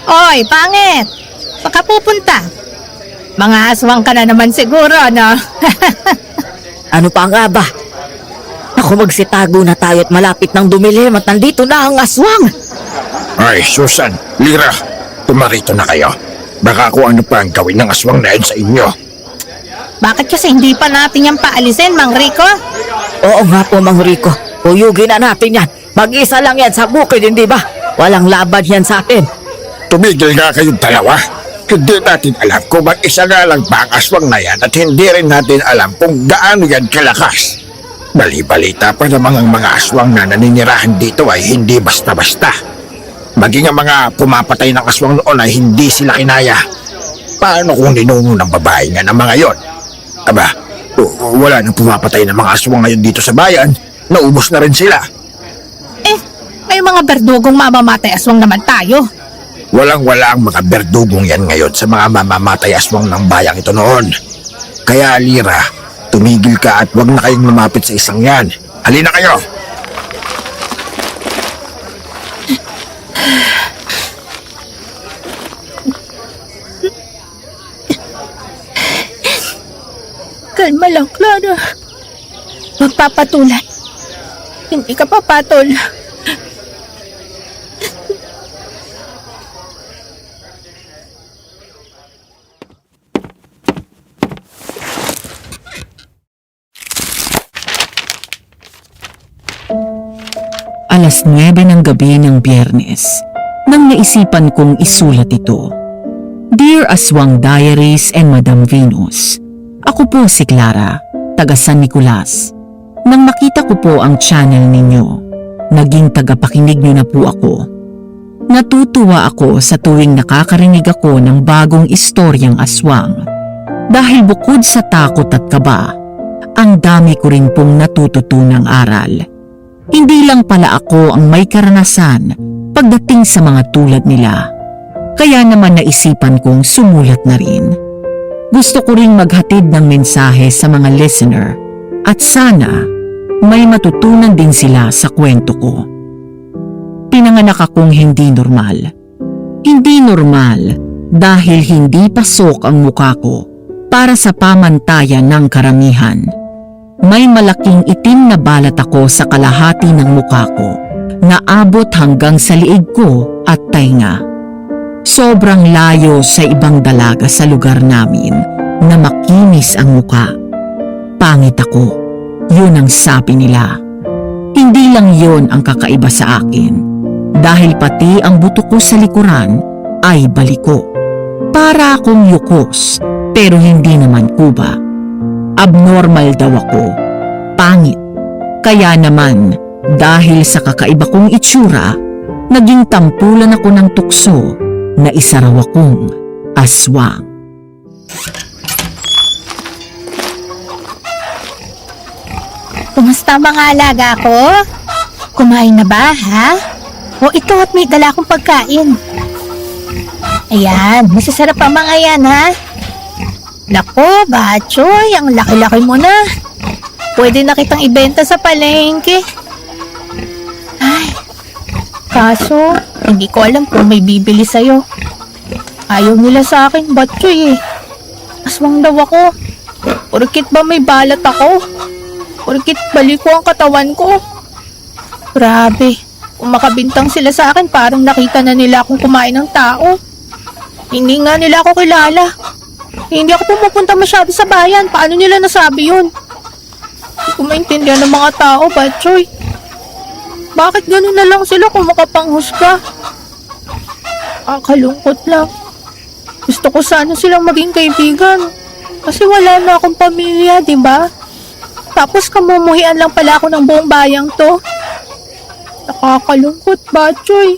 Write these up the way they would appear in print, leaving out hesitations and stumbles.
Oy, pangit! Saan ka pupunta? Mga aswang ka na naman siguro, no? Ano pa nga ba? Ako, magsitago na tayo at malapit ng dumilim at nandito na ang aswang. Ay, Susan, Lira, tumarito na kayo. Baka kung ano pa ang gawin ng aswang na yan sa inyo. Bakit kasi hindi pa natin yan paalisin, Mang Rico? Oo nga po, Mang Rico. Uyugin na natin yan. Mag-isa lang yan sa bukid, hindi ba? Walang laban yan sa atin. Tumigil nga kayong dalawa. Hindi natin alam kung mag-isa nga lang ba ang aswang na yan at hindi rin natin alam kung gaano yan kalakas. Bali-balita pa namang ang mga aswang na naninirahan dito ay hindi basta-basta. Maging ang mga pumapatay ng aswang noon ay hindi sila kinaya. Paano kung ninuno ng babae nga ng mga yon? Aba, wala nang pumapatay ng mga aswang ngayon dito sa bayan. Naubos na rin sila. May mga berdugong mamamatay aswang naman tayo. Walang-wala ang mga berdugong yan ngayon sa mga mamamatay aswang ng bayang ito noon. Kaya, Lira, tumigil ka at huwag na kayong lumapit sa isang yan. Halina kayo! Kalma lang, Clara. Magpapatulan. Hindi ka papatol. Alas 9 ng gabi ng Biyernes, nang naisipan kong isulat ito. Dear Aswang Diaries and Madam Venus, ako po si Clara, taga San Nicolas. Nang makita ko po ang channel ninyo, naging tagapakinig niyo na po ako. Natutuwa ako sa tuwing nakakarinig ako ng bagong istoryang aswang. Dahil bukod sa takot at kaba, ang dami ko rin pong natututunang aral. Hindi lang pala ako ang may karanasan pagdating sa mga tulad nila. Kaya naman naisipan kong sumulat na rin. Gusto ko ring maghatid ng mensahe sa mga listener at sana may matutunan din sila sa kwento ko. Pinanganak akong hindi normal. Hindi normal dahil hindi pasok ang mukha ko para sa pamantayan ng karamihan. May malaking itim na balat ako sa kalahati ng mukha ko na abot hanggang sa liig ko at tainga. Sobrang layo sa ibang dalaga sa lugar namin na makinis ang mukha. Pangit ako, yun ang sabi nila. Hindi lang yun ang kakaiba sa akin dahil pati ang buto ko sa likuran ay baliko. Para akong yukos pero hindi naman kuba. Abnormal daw ako, pangit. Kaya naman, dahil sa kakaiba kong itsura, naging tampulan ako ng tukso na isa raw akong aswang. Kumusta mga alaga ko? Kumain na ba, ha? O ito at may dala akong pagkain. Ayan, masasarap ang mga yan, ha? Nako, Batchoy, ang laki-laki mo na. Pwede na kitang ibenta sa palengke. Ay, kaso, hindi ko alam kung may bibili sa'yo. Ayaw nila sa akin, Batchoy eh. Aswang daw ako. Porkit ba may balat ako? Porkit baliko ang katawan ko? Grabe, kung makabintang sila sa akin, parang nakita na nila akong kumain ng tao. Hindi nga nila ako kilala. Hindi ako pumupunta masyado sa bayan. Paano nila nasabi yun? Hindi ko maintindihan ng mga tao, Batchoy. Bakit ganun na lang sila kung makapanghusga? Kalungkot lang. Gusto ko sana silang maging kaibigan. Kasi wala na akong pamilya, di ba? Tapos kamumuhian lang pala ako ng buong bayang to. Nakakalungkot, Batchoy.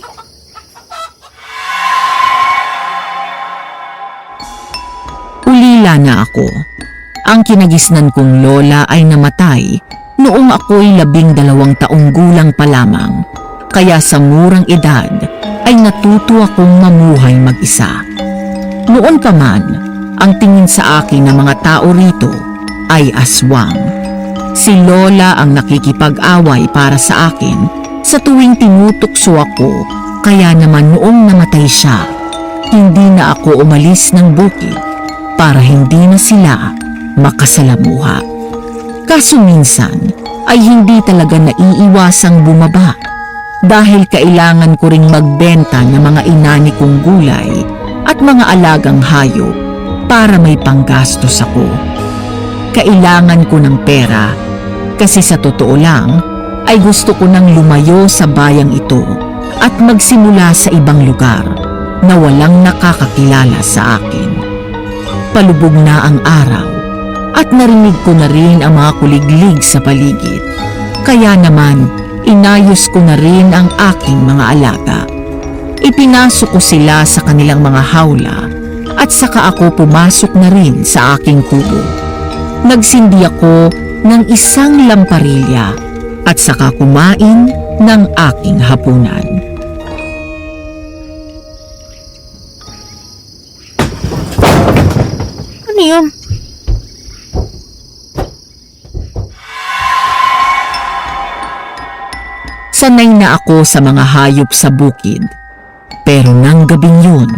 Ulila na ako. Ang kinagisnan kong lola ay namatay noong ako'y 12 taong gulang pa lamang. Kaya sa murang edad ay natuto akong mamuhay mag-isa. Noon pa man, ang tingin sa akin ng mga tao rito ay aswang. Si lola ang nakikipag-away para sa akin sa tuwing tinutukso ako, kaya naman noong namatay siya, Hindi na ako umalis ng bukid para hindi na sila makasalamuha. Kaso minsan ay hindi talaga naiiwasang bumaba dahil kailangan ko ring magbenta ng mga inani kong gulay at mga alagang hayop para may panggastos ako. Kailangan ko ng pera kasi sa totoo lang ay gusto ko nang lumayo sa bayang ito at magsimula sa ibang lugar na walang nakakakilala sa akin. Palubog na ang araw at narinig ko na rin ang mga kuliglig sa paligid. Kaya naman, inayos ko na rin ang aking mga alaga. Ipinasok ko sila sa kanilang mga hawla at saka ako pumasok na rin sa aking kubo. Nagsindi ako ng isang lamparilla at saka kumain ng aking hapunan. Ano yun? Sanay na ako sa mga hayop sa bukid. Pero nang gabing yun,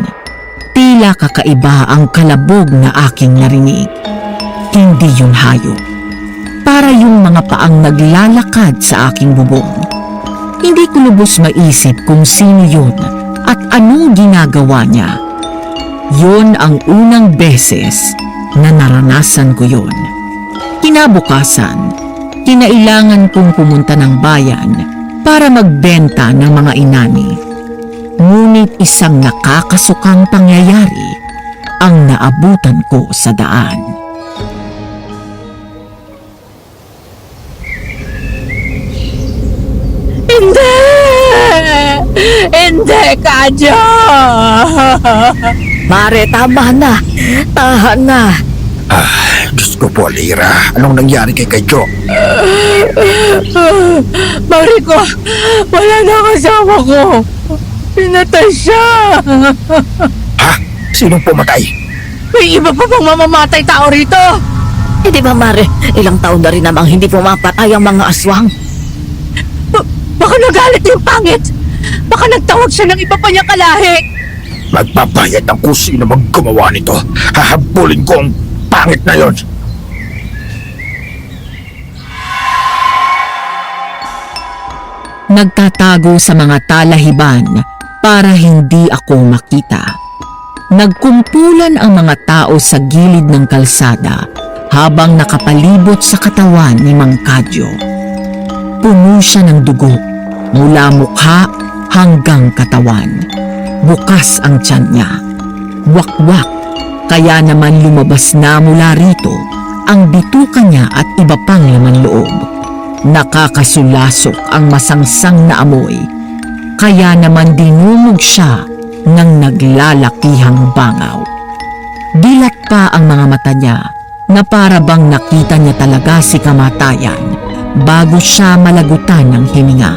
tila kakaiba ang kalabog na aking narinig. Hindi yun hayop. Para yung mga paang naglalakad sa aking bubong. Hindi ko lubos maisip kung sino yun at anong ginagawa niya. Yun ang unang beses na naranasan ko yun. Kinabukasan, kinailangan kong pumunta ng bayan para magbenta ng mga inani. Ngunit isang nakakasukang pangyayari ang naabutan ko sa daan. Hindi! Hindi, Kadyo! Mare, tama na. Tahan na. Diyos ko po, Lira. Anong nangyari kay Kadyo? Mariko, wala na kasama ko. Pinatay siya. Ha? Sinong pumatay? May iba pa bang mamamatay tao rito? Eh di ba, Mare, ilang taon na rin namang hindi pumapatay ang mga aswang. Baka nagalit yung pangit. Baka nagtawag siya ng iba pa niyang kalahi. Magbabayad ng kung sino maggumawa nito. Hahabulin ko ang pangit na yon. Nagtatago sa mga talahiban para hindi ako makita. Nagkumpulan ang mga tao sa gilid ng kalsada habang nakapalibot sa katawan ni Mang Kadyo. Puno siya ng dugo mula mukha hanggang katawan. Bukas ang tiyan niya. Wakwak, kaya naman lumabas na mula rito ang bituka niya at iba pang laman loob. Nakakasulasok ang masangsang na amoy, kaya naman dinumog siya ng naglalakihang bangaw. Dilat pa ang mga mata niya na para bang nakita niya talaga si kamatayan bago siya malagutan ng hininga.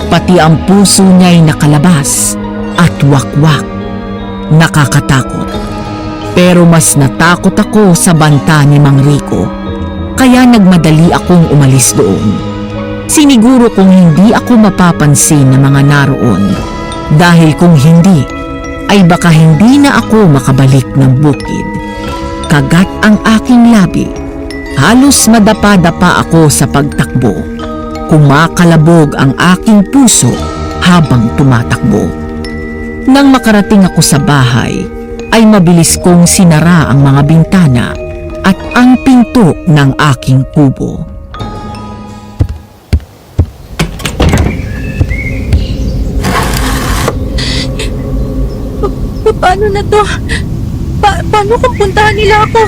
Pati ang puso niya'y nakalabas at wakwak. Nakakatakot. Pero mas natakot ako sa banta ni Mang Rico, kaya nagmadali akong umalis doon. Siniguro kung hindi ako mapapansin ng mga naroon, dahil kung hindi, ay baka hindi na ako makabalik ng bukid. Kagat ang aking labi. Halos madapa-dapa ako sa pagtakbo. Kumakalabog ang aking puso habang tumatakbo. Nang makarating ako sa bahay, ay mabilis kong sinara ang mga bintana at ang pinto ng aking kubo. Paano na to? Paano kung puntahan nila ako?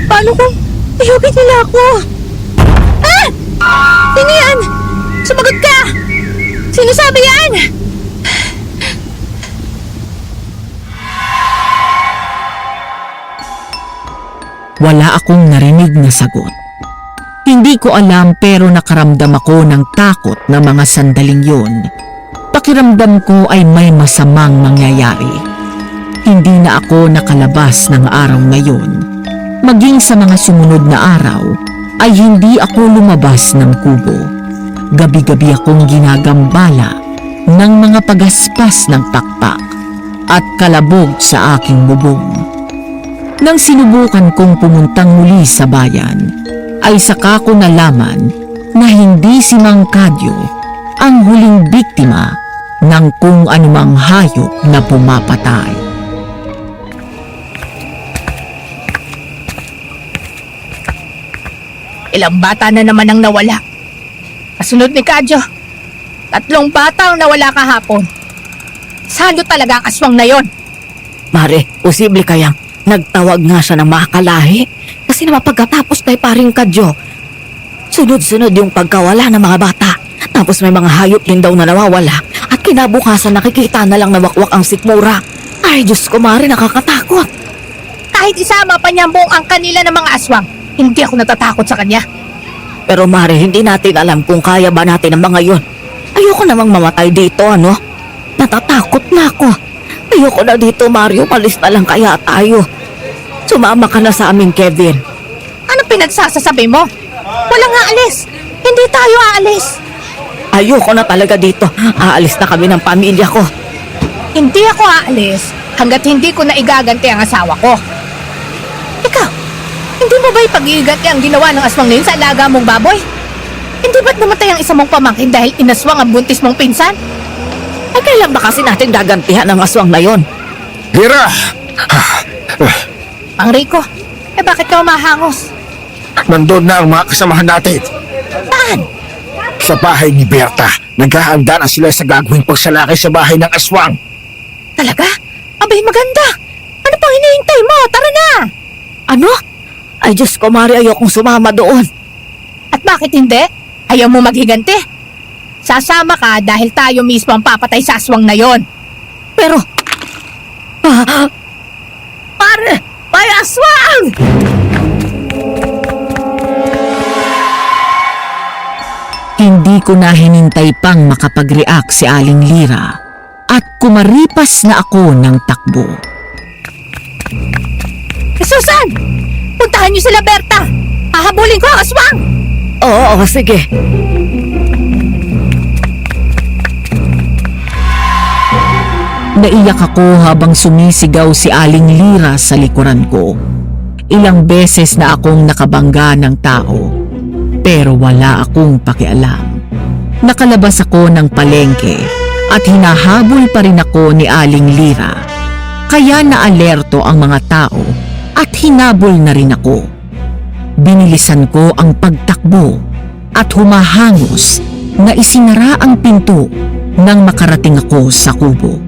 Paano kung ihugin nila ako? Ah! Sino yan? Sumagot ka! Sino sabi yan? Wala akong narinig na sagot. Hindi ko alam pero nakaramdam ako ng takot na mga sandaling yun. Pakiramdam ko ay may masamang mangyayari. Hindi na ako nakalabas ng araw ngayon. Maging sa mga sumunod na araw ay hindi ako lumabas ng kubo. Gabi-gabi akong ginagambala ng mga pagaspas ng pakpak. at kalabog sa aking bubong. Nang sinubukan kong pumuntang muli sa bayan, ay saka ko nalaman na hindi si Mang Kadyo ang huling biktima ng kung anumang hayop na pumapatay. Ilang bata na naman ang nawala. Kasunod ni Kadyo, 3 bata ang nawala kahapon. Salo talaga ang aswang na yon. Mare, posible kayang nagtawag nga siya ng mga kalahi? Kasi naman pagkatapos kay paring Kadyo, sunod-sunod yung pagkawala ng mga bata. Tapos may mga hayop din daw na nawawala at kinabukasan nakikita na lang na wakwak ang sikmura. Ay, Diyos ko, Mare, nakakatakot. Kahit isama pa niya ang buong angkan nila ng mga aswang, hindi ako natatakot sa kanya. Pero Mare, hindi natin alam kung kaya ba natin ang mga yon. Ayoko namang mamatay dito, ano? Natatakot na ako. Ayoko na dito, Mario. Palis na lang kaya tayo. Sumama ka na sa amin, Kevin. Ano pinagsasasabi mo? Walang aalis. Hindi tayo aalis. Ayoko na talaga dito. Aalis na kami ng pamilya ko. Hindi ako aalis hanggat hindi ko na igaganti ang asawa ko. Ikaw, hindi mo ba ipag-iiganti ang ginawa ng aswang na yun sa alaga mong baboy? Hindi ba't namatay ang isa mong pamangkin dahil inaswang ang buntis mong pinsan? Ay, kailan ba kasi natin gagantihan ang aswang na yon? Hira! Mang Rico, bakit ka umahangos? Nandun na ang mga kasamahan natin. Saan? Sa bahay ni Berta, naghahanda na sila sa gagawing pagsalakay sa bahay ng aswang. Talaga? Abay, maganda. Ano pang hinihintay mo? Tara na! Ano? Ay, Diyos ko, Mari, ayokong sumama doon. At bakit hindi? Ayaw mo maghiganti? Sasama ka dahil tayo mismo ang papatay sa aswang na yon. Pero... Pare! May aswang! Hindi ko na hinintay pang makapag-react si Aling Lira at kumaripas na ako ng takbo. Susan! Puntahan niyo sila, Berta! Hahabulin ko ang aswang! Oo, sige. Naiyak ako habang sumisigaw si Aling Lira sa likuran ko. Ilang beses na akong nakabangga ng tao, pero wala akong pakialam. Nakalabas ako ng palengke at hinahabol pa rin ako ni Aling Lira. Kaya naalerto ang mga tao at hinabol na rin ako. Binilisan ko ang pagtakbo at humahangos na isinara ang pinto nang makarating ako sa kubo.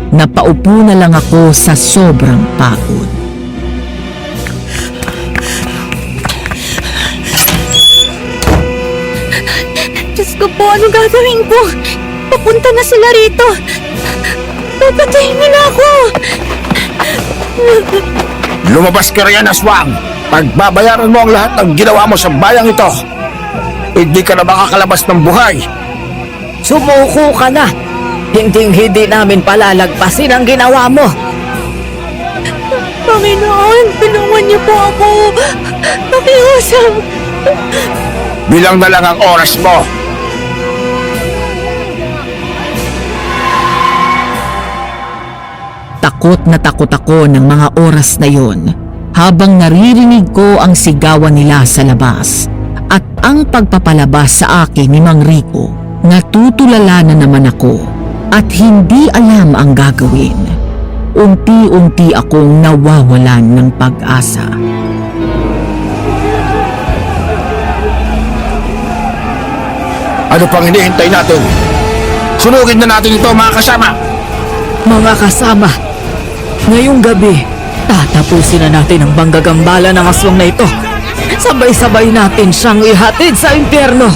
Napaupo na lang ako sa sobrang pagod. Diyos ko po, ano gagawin ko? Papunta na sila rito. Papatayin nila ako. Lumabas ka riyan, aswang! Pagbabayaran mo ang lahat ng ginawa mo sa bayang ito. Hindi ka na makakalabas ng buhay. Sumuko ka na. Hinding-hindi namin palalagpasin ang ginawa mo. Panginoon, tulungan niyo po ako. Pakiusap. Bilang na lang ang oras mo. Takot na takot ako ng mga oras na yon habang naririnig ko ang sigawan nila sa labas at ang pagpapalabas sa akin ni Mang Rico. Natutulala na naman ako at hindi alam ang gagawin. Unti-unti akong nawawalan ng pag-asa. Ano pang hinihintay natin? Sunugin na natin ito, mga kasama! Mga kasama, ngayong gabi, tatapusin na natin ang banggagambala ng aswang na ito. Sabay-sabay natin siyang ihatid sa impyerno.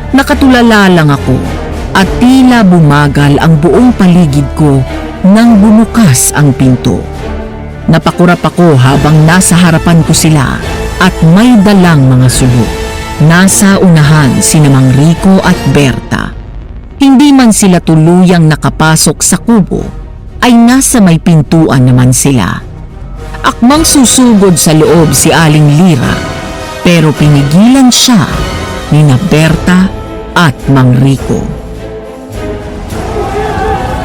Nakatulala lang ako at tila bumagal ang buong paligid ko nang bumukas ang pinto. Napakurap ako habang nasa harapan ko sila at may dalang mga sulok. Nasa unahan sina Mang Rico at Berta. Hindi man sila tuluyang nakapasok sa kubo, ay nasa may pintuan naman sila. Akmang susugod sa loob si Aling Lira, pero pinigilan siya ni na Berta at Mang Rico.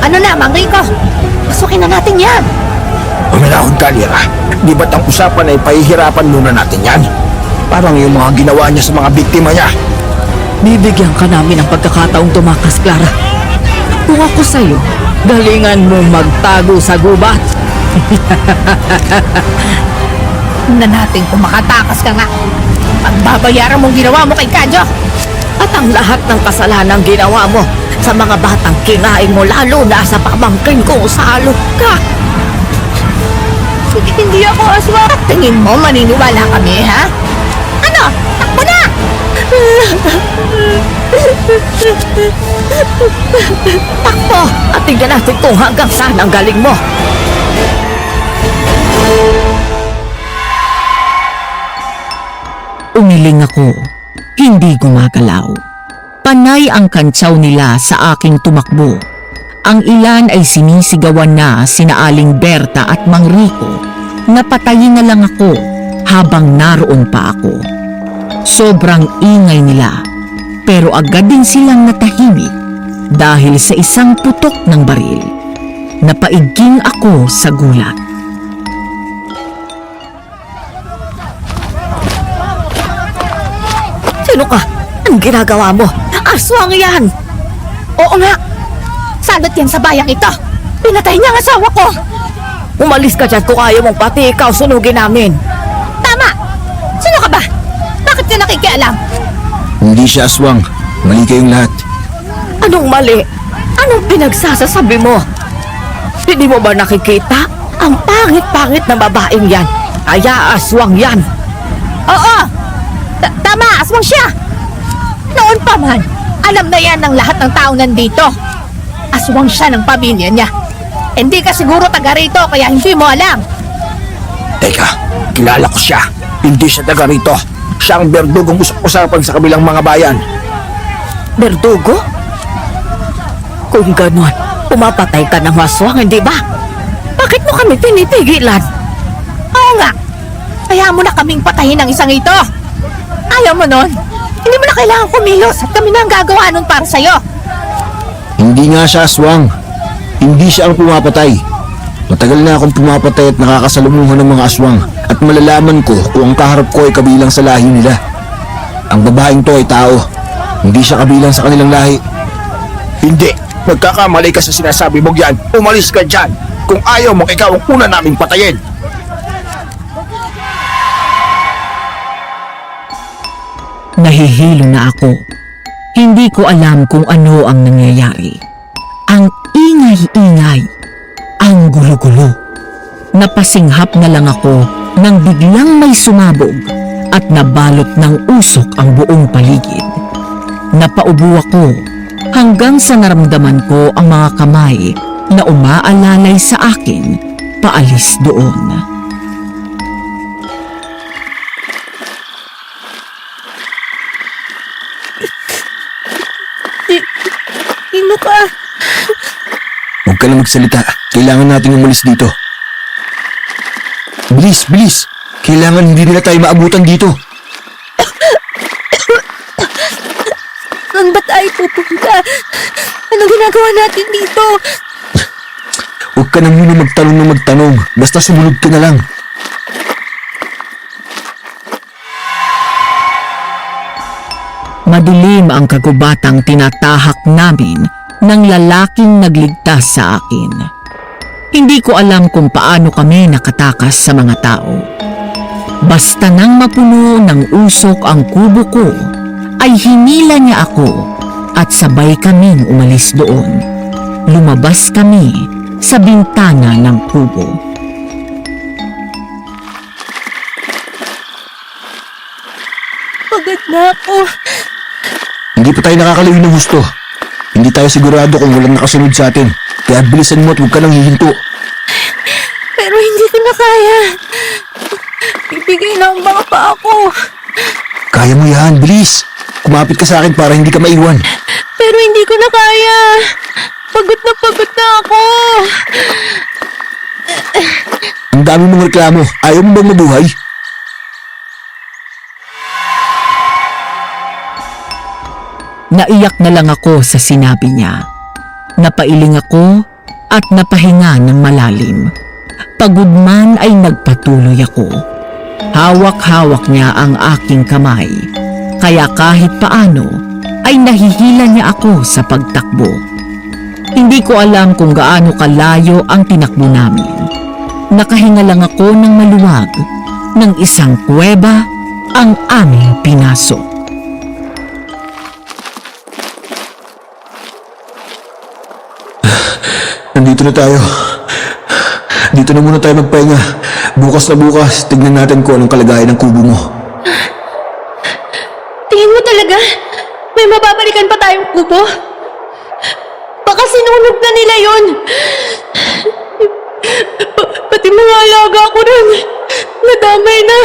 Ano na, Mang Rico? Pasukin na natin yan. Umalahon ka, Lira. Di ba't ang usapan ay pahihirapan muna natin yan? Parang yung mga ginawa niya sa mga biktima niya. Bibigyan ka namin ng pagkakataong tumakas, Clara. Kung ako sa'yo, galingan mo magtago sa gubat. Na natin kung makatakas ka nga. Pagbabayaran mong ginawa mo kay Kadyo. At ang lahat ng kasalanang ginawa mo sa mga batang kinain mo, lalo na sa pamangkin kong salo ka. Hindi ako aswang. Tingin mo maniniwala kami, ha? Ano? Takbo na! Takbo at tingnan natin kung hanggang saan ang galing mo. Umiling ako, hindi gumagalaw. Panay ang kantsaw nila sa aking tumakbo. Ang ilan ay sinisigawan na sina Aling Berta at Mang Rico. Napatayin na lang ako habang naroon pa ako. Sobrang ingay nila, pero agad din silang natahimik dahil sa isang putok ng baril. Napaiging ako sa gulat. Sino ka? Anong ginagawa mo? Aswang yan! Oo nga. Salot yan sa bayang ito. Pinatay niya ang asawa ko. Umalis ka dyan kung ayaw mong pati ikaw sunugin namin. Tama. Sino ka ba? Bakit ka nakikialam? Hindi siya aswang. Mali kayong lahat. Anong mali? Anong pinagsasasabi mo? Hindi mo ba nakikita? Ang pangit-pangit na babaeng yan. Kaya aswang yan. Oo. Tama, aswang siya. Noon pa man, alam na yan ng lahat ng tao nandito. Aswang siya ng pamilya niya. Hindi ka siguro taga rito kaya hindi mo alam. Teka, kilala ko siya. Hindi siya taga rito. Siya ang berdugong usap-usapan sa kabilang mga bayan. Berdugo? Kung ganon, pumapatay ka ng aswang, hindi ba? Bakit mo kami pinipigilan? Oo nga. Kaya mo na kaming patayin ng isang ito. Ayaw mo nun. Hindi mo na kailangan kumilos at kami na ang gagawa nun para sa'yo. Hindi nga siya aswang. Hindi siya ang pumapatay. Matagal na akong pumapatay at nakakasalumuhan ng mga aswang at malalaman ko kung ang kaharap ko ay kabilang sa lahi nila. Ang babaeng to ay tao. Hindi siya kabilang sa kanilang lahi. Hindi. Nagkakamali ka sa sinasabi mo yan. Umalis ka dyan. Kung ayaw mo, ikaw ang una naming patayin. Nahihilo na ako. Hindi ko alam kung ano ang nangyayari. Ang ingay-ingay. Ang gulo-gulo. Napasinghap na lang ako nang biglang may sumabog at nabalot ng usok ang buong paligid. Napaubo ako hanggang sa naramdaman ko ang mga kamay na umaalalay sa akin paalis doon. Sino ka? Huwag ka na magsalita. Kailangan nating umalis dito. Bilis, bilis. Kailangan hindi nila tayo maabutan dito. Saan ba tayo pupunta? Anong ginagawa natin dito? Huwag ka na muna magtanong na magtanong. Basta sumunod ka na lang. Madilim ang kagubatang tinatahak namin ng lalaking nagligtas sa akin. Hindi ko alam kung paano kami nakatakas sa mga tao. Basta nang mapuno ng usok ang kubo ko, ay hinila niya ako at sabay kaming umalis doon. Lumabas kami sa bintana ng kubo. Pagod na ako. Hindi pa tayo nakakalayo ng husto. Hindi tayo sigurado kung walang nakasunod sa atin. Kaya bilisan mo at huwag ka nang hihinto. Pero hindi ko na kaya. Bibigay na ang mga pa ako. Kaya mo yan, bilis. Kumapit ka sa akin para hindi ka maiwan. Pero hindi ko na kaya. Pagod na ako. Ang dami mong reklamo. Ayaw mo bang mabuhay? Naiyak na lang ako sa sinabi niya. Napailing ako at napahinga ng malalim. Pagod man ay nagpatuloy ako. Hawak-hawak niya ang aking kamay. Kaya kahit paano ay nahihila niya ako sa pagtakbo. Hindi ko alam kung gaano kalayo ang tinakbo namin. Nakahinga lang ako ng maluwag. Ng isang kuweba ang aming pinasok. Nandito na tayo. Dito na muna tayo magpahinga. Bukas na bukas, tignan natin kung anong kalagayan ng kubo mo. Tingin mo talaga? May mababalikan pa tayong kubo? Baka sinunog na nila yun. Pati mga alaga ko rin. Nadamay na.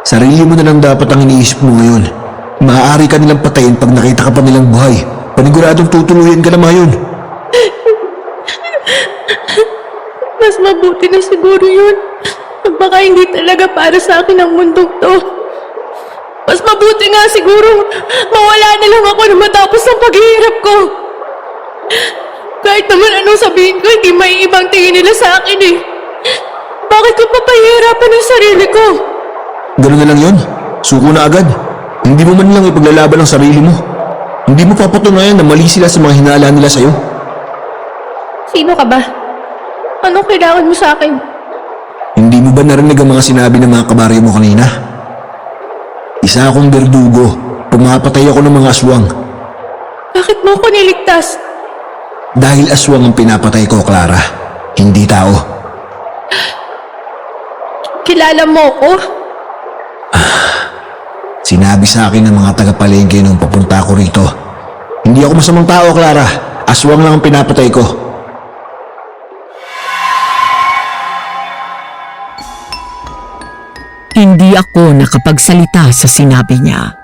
Sarili mo na lang dapat ang iniisip mo ngayon. Maaari ka nilang patayin pag nakita ka pa nilang buhay. Paniguradong tutuluyan ka na ngayon. Mas mabuti na siguro yun. Baka hindi talaga para sa akin ang mundong to. Mas mabuti nga siguro mawala na lang ako na matapos ang paghihirap ko. Kahit naman anong sabihin ko, hindi may ibang tingin nila sa akin eh. Bakit ko papahihirapan ang sarili ko? Ganun na lang yun. Suko na agad. Hindi mo man lang ipaglalaban ang sarili mo. Hindi mo papatunayan na mali sila sa mga hinala nila sa'yo. Sino ka ba? Anong kailangan mo sa akin? Hindi mo ba narinig ang mga sinabi ng mga kabaryo mo kanina? Isa akong berdugo. Pumapatay ako ng mga aswang. Bakit mo ako niligtas? Dahil aswang ang pinapatay ko, Clara. Hindi tao. Kilala mo ko? Sinabi sa akin ng mga taga-palengke nung papunta ako rito. Hindi ako masamang tao, Clara. Aswang lang ang pinapatay ko. Hindi ako nakapagsalita sa sinabi niya.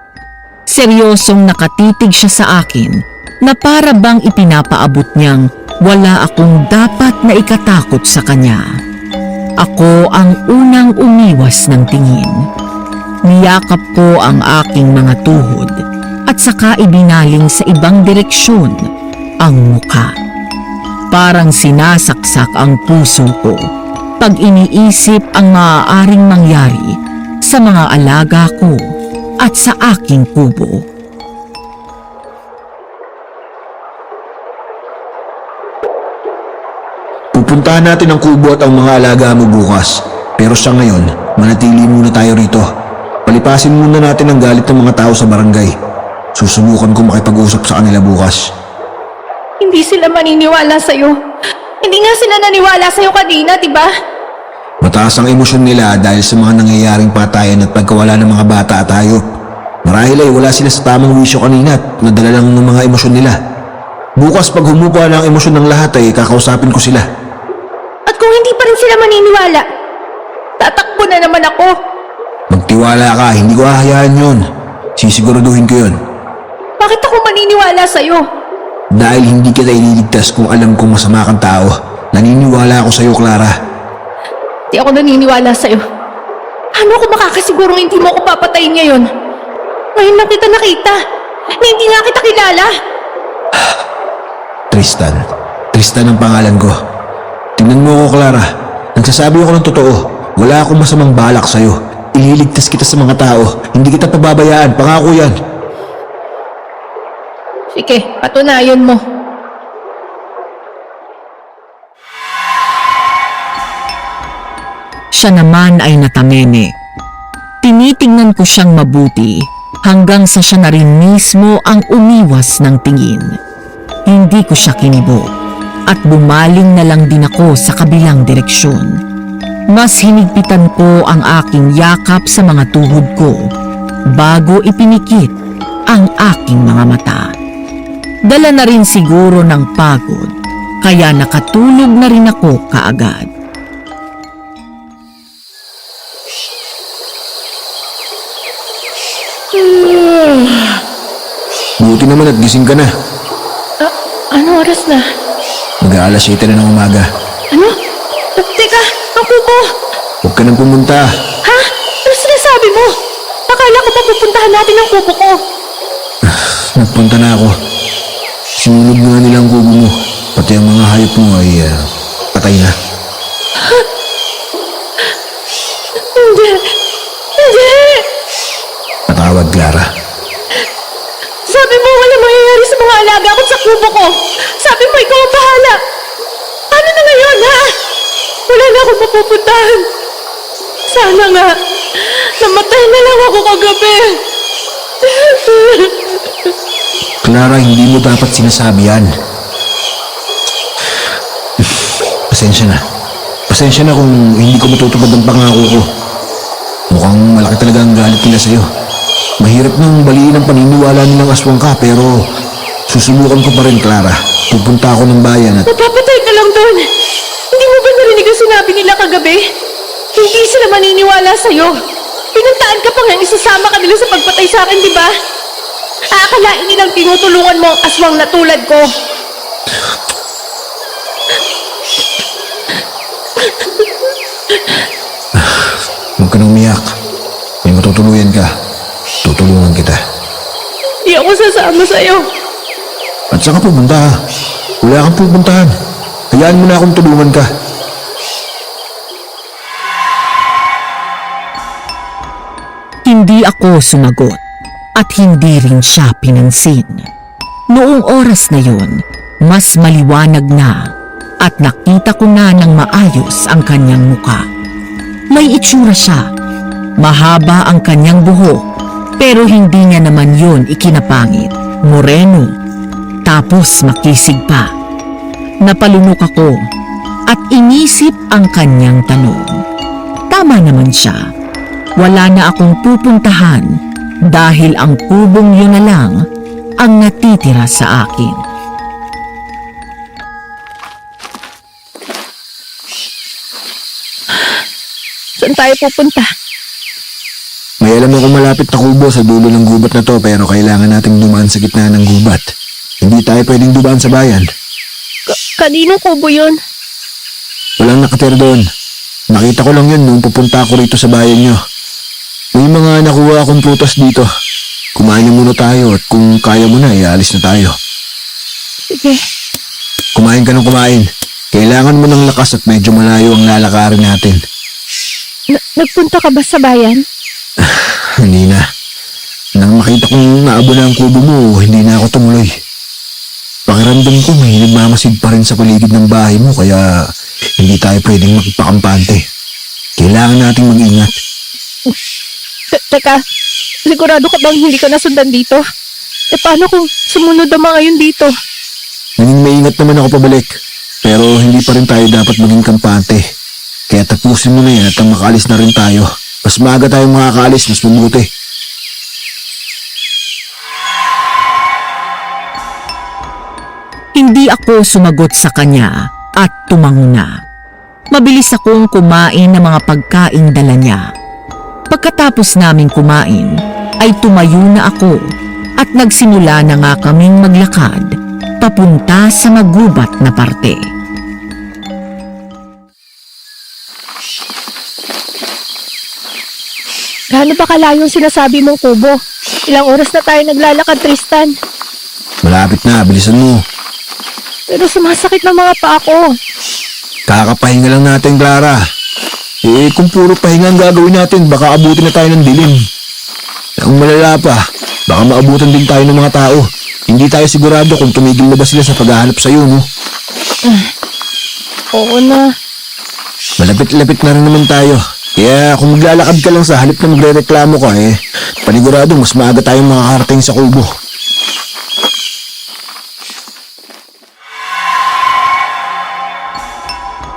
Seryosong nakatitig siya sa akin na para bang ipinapaabot niyang wala akong dapat na ikatakot sa kanya. Ako ang unang umiwas ng tingin. Niyakap ko ang aking mga tuhod at saka ibinaling sa ibang direksyon ang mukha. Parang sinasaksak ang puso ko pag iniisip ang maaaring mangyari sa mga alaga ko at sa aking kubo. Pupuntahan natin ang kubo at ang mga alaga mo bukas. Pero sa ngayon, manatili muna tayo rito. Palipasin muna natin ang galit ng mga tao sa barangay. Susubukan ko makipag-usap sa kanila bukas. Hindi sila maniniwala sa'yo. Hindi nga sila naniwala sa'yo kanina, diba? Mataas ang emosyon nila dahil sa mga nangyayaring patayan at pagkawala ng mga bata at hayop. Marahil ay wala sila sa tamang wisyo kanina at nadala lang ng mga emosyon nila. Bukas pag humupa na ang emosyon ng lahat ay kakausapin ko sila. At kung hindi pa rin sila maniniwala, tatakbo na naman ako. Magtiwala ka, hindi ko hahayaan yun. Sisiguraduhin ko yun. Bakit ako maniniwala sa'yo? Dahil hindi kita ililigtas kung alam kong masama kang tao. Naniniwala ako sa'yo, Clara. Di ako naniniwala sa'yo. Paano ako makakasigurong hindi mo ako papatayin ngayon? Ngayon lang kita nakita. Na hindi nga kita kilala. Tristan. Tristan ang pangalan ko. Tingnan mo ako, Clara. Nagsasabi ako ng totoo. Wala akong masamang balak sa'yo. Ililigtas kita sa mga tao. Hindi kita pababayaan. Pangako yan. Sige, patunayan mo. Siya naman ay natamene. Tinitingnan ko siyang mabuti hanggang sa siya na rin mismo ang umiwas ng tingin. Hindi ko siya kinibo at bumaling na lang din ako sa kabilang direksyon. Mas hinigpitan ko ang aking yakap sa mga tuhod ko bago ipinikit ang aking mga mata. Dala na rin siguro ng pagod kaya nakatulog na rin ako kaagad. Buti naman at gising ka na. Ano oras na? Mag-aalas 7 na ng umaga. Ano? Teka, ang kubo! Huwag ka nang pumunta. Ha? Ano sinasabi mo? Akala ko pa pupuntahan natin ang kubo ko. Nagpunta na ako. Sinunog nga nila ang kubo mo. Pati ang mga hayop mo ay patay na. Hindi! Hindi! Patawad, Clara. Sabi mo wala mangyayari sa mga alaga ko sa kubo ko. Sabi mo ikaw ang bahala. Paano na ngayon, ha? Wala na akong mapupuntahan. Sana nga, namatay na lang ako kagabi. Clara, hindi mo dapat sinasabi yan. Pasensya na. Pasensya na kung hindi ko matutupad ang pangako ko. Mukhang malaki talaga ang galit nila sa'yo. Mahirap nang baliin ang paniniwala nilang aswang ka, pero susubukan ko pa rin, Clara. Pupunta ako ng bayan at Mapapatay ka lang doon. Hindi mo ba narinig ang sinabi nila kagabi? Hindi sila maniniwala sa'yo. Pinuntaan ka pa nga isasama ka nila sa pagpatay sa akin, di ba? Aakalain nilang tinutulungan mo ang aswang na tulad ko. huwag ka nang umiyak. May matutuluyan ka. Tutulungan kita. Di ako sasama sa'yo. At saan ka pupunta? Wala kang pupuntahan. Hayaan mo na akong tulungan ka. Hindi ako sumagot at hindi rin siya pinansin. Noong oras na yun, mas maliwanag na at nakita ko na ng maayos ang kanyang muka. May itsura siya. Mahaba ang kanyang buhok pero hindi niya naman yun ikinapangit. Moreno. Tapos makisig pa. Napalunok ako at inisip ang kanyang tanong. Tama naman siya. Wala na akong pupuntahan dahil ang kubong yun na lang ang natitira sa akin. Saan tayo pupunta? May alam akong malapit na kubo sa dulo ng gubat na to, pero kailangan nating dumaan sa gitna ng gubat. Hindi tayo pwedeng dumaan sa bayan. Kaninong kubo yun? Walang nakatira doon. Nakita ko lang yun nung pupunta ako rito sa bayan nyo. May mga nakuha akong prutas dito. Kumain na muna tayo at kung kaya mo na, ialis na tayo. Sige. Kumain ka ng kumain. Kailangan mo ng lakas at medyo malayo ang lalakarin natin. Nagpunta ka ba sa bayan? Hindi na. Nang makita kong naabo na ang kubo mo, hindi na ako tumuloy. Pakiramdam ko may nagmamasid pa rin sa paligid ng bahay mo, kaya hindi tayo pwedeng magpakampante. Kailangan nating mag-ingat. Teka, sigurado ka bang hindi ka nasundan dito? E paano kung sumunod ang mga yun dito? Naging maingat naman ako pabalik, pero hindi pa rin tayo dapat maging kampante. Kaya tapusin mo na yan at ang makaalis na rin tayo. Mas maaga tayong makakaalis, mas mabuti. Hindi ako sumagot sa kanya at tumango na. Mabilis akong kumain ng mga pagkaing dala niya. Pagkatapos naming kumain, ay tumayo na ako at nagsimula na nga kaming maglakad papunta sa magubat na parte. Gaano ba kalayo ang sinasabi mong kubo? Ilang oras na tayo naglalakad, Tristan? Malapit na, bilisan mo. Pero sumasakit na mga paa ko. Kakapahinga lang natin, Clara. Kung puro pahinga ang gagawin natin, baka abutin na tayo ng dilim. Ang malala pa, baka maabutan din tayo ng mga tao. Hindi tayo sigurado kung tumigil na ba sila sa paghahanap sa'yo, no? Oo na. Malapit-lapit na rin naman tayo. Kaya kung maglalakad ka lang sa halip na magre-reklamo ka, panigurado mas maaga tayong makakarating sa kubo.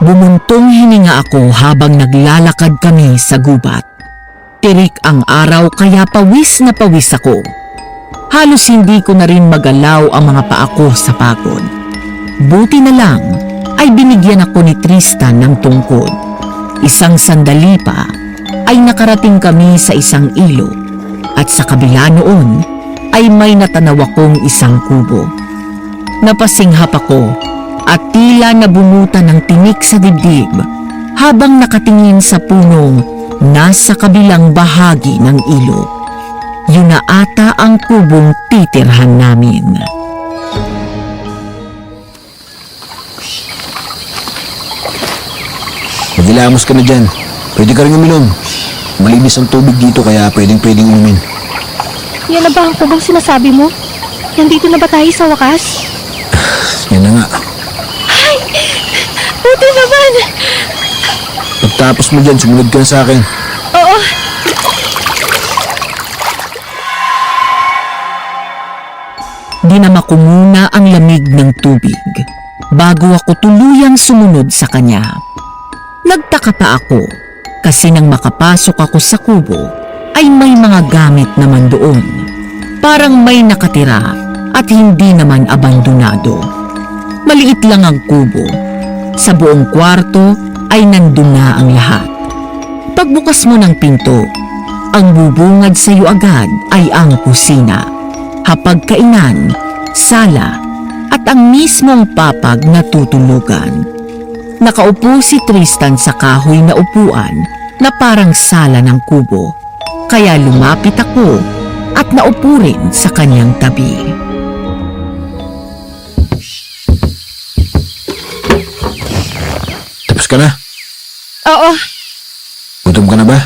Bumuntong hininga ako habang naglalakad kami sa gubat. Tirik ang araw kaya pawis na pawis ako. Halos hindi ko na rin magalaw ang mga paa ko sa pagod. Buti na lang ay binigyan ako ni Tristan ng tungkod. Isang sandali pa ay nakarating kami sa isang ilog at sa kabila noon ay may natanaw akong isang kubo. Napasinghap ako at tila nabunutan ng tinik sa dibdib habang nakatingin sa punong nasa kabilang bahagi ng ilog. Yun na ata ang kubong titirhan namin. Magilamos ka na dyan. Pwede ka rin uminom. Malinis ang tubig dito kaya pwedeng inumin. Yan na ba ang kubong sinasabi mo? Nandito na ba tayo sa wakas? Yan na nga. Buti naman! Pagtapos mo dyan, sumunod ka na sa akin. Oo. Dinama ko muna ang lamig ng tubig bago ako tuluyang sumunod sa kanya. Nagtaka pa ako kasi nang makapasok ako sa kubo ay may mga gamit naman doon. Parang may nakatira at hindi naman abandonado. Maliit lang ang kubo. Sa buong kwarto ay nandun na ang lahat. Pagbukas mo ng pinto, ang bubungad sa iyo agad ay ang kusina, hapagkainan, sala, at ang mismong papag na tutulugan. Nakaupo si Tristan sa kahoy na upuan na parang sala ng kubo, kaya lumapit ako at naupo rin sa kanyang tabi. Tapos ka na? Oo. Gutom ka na ba?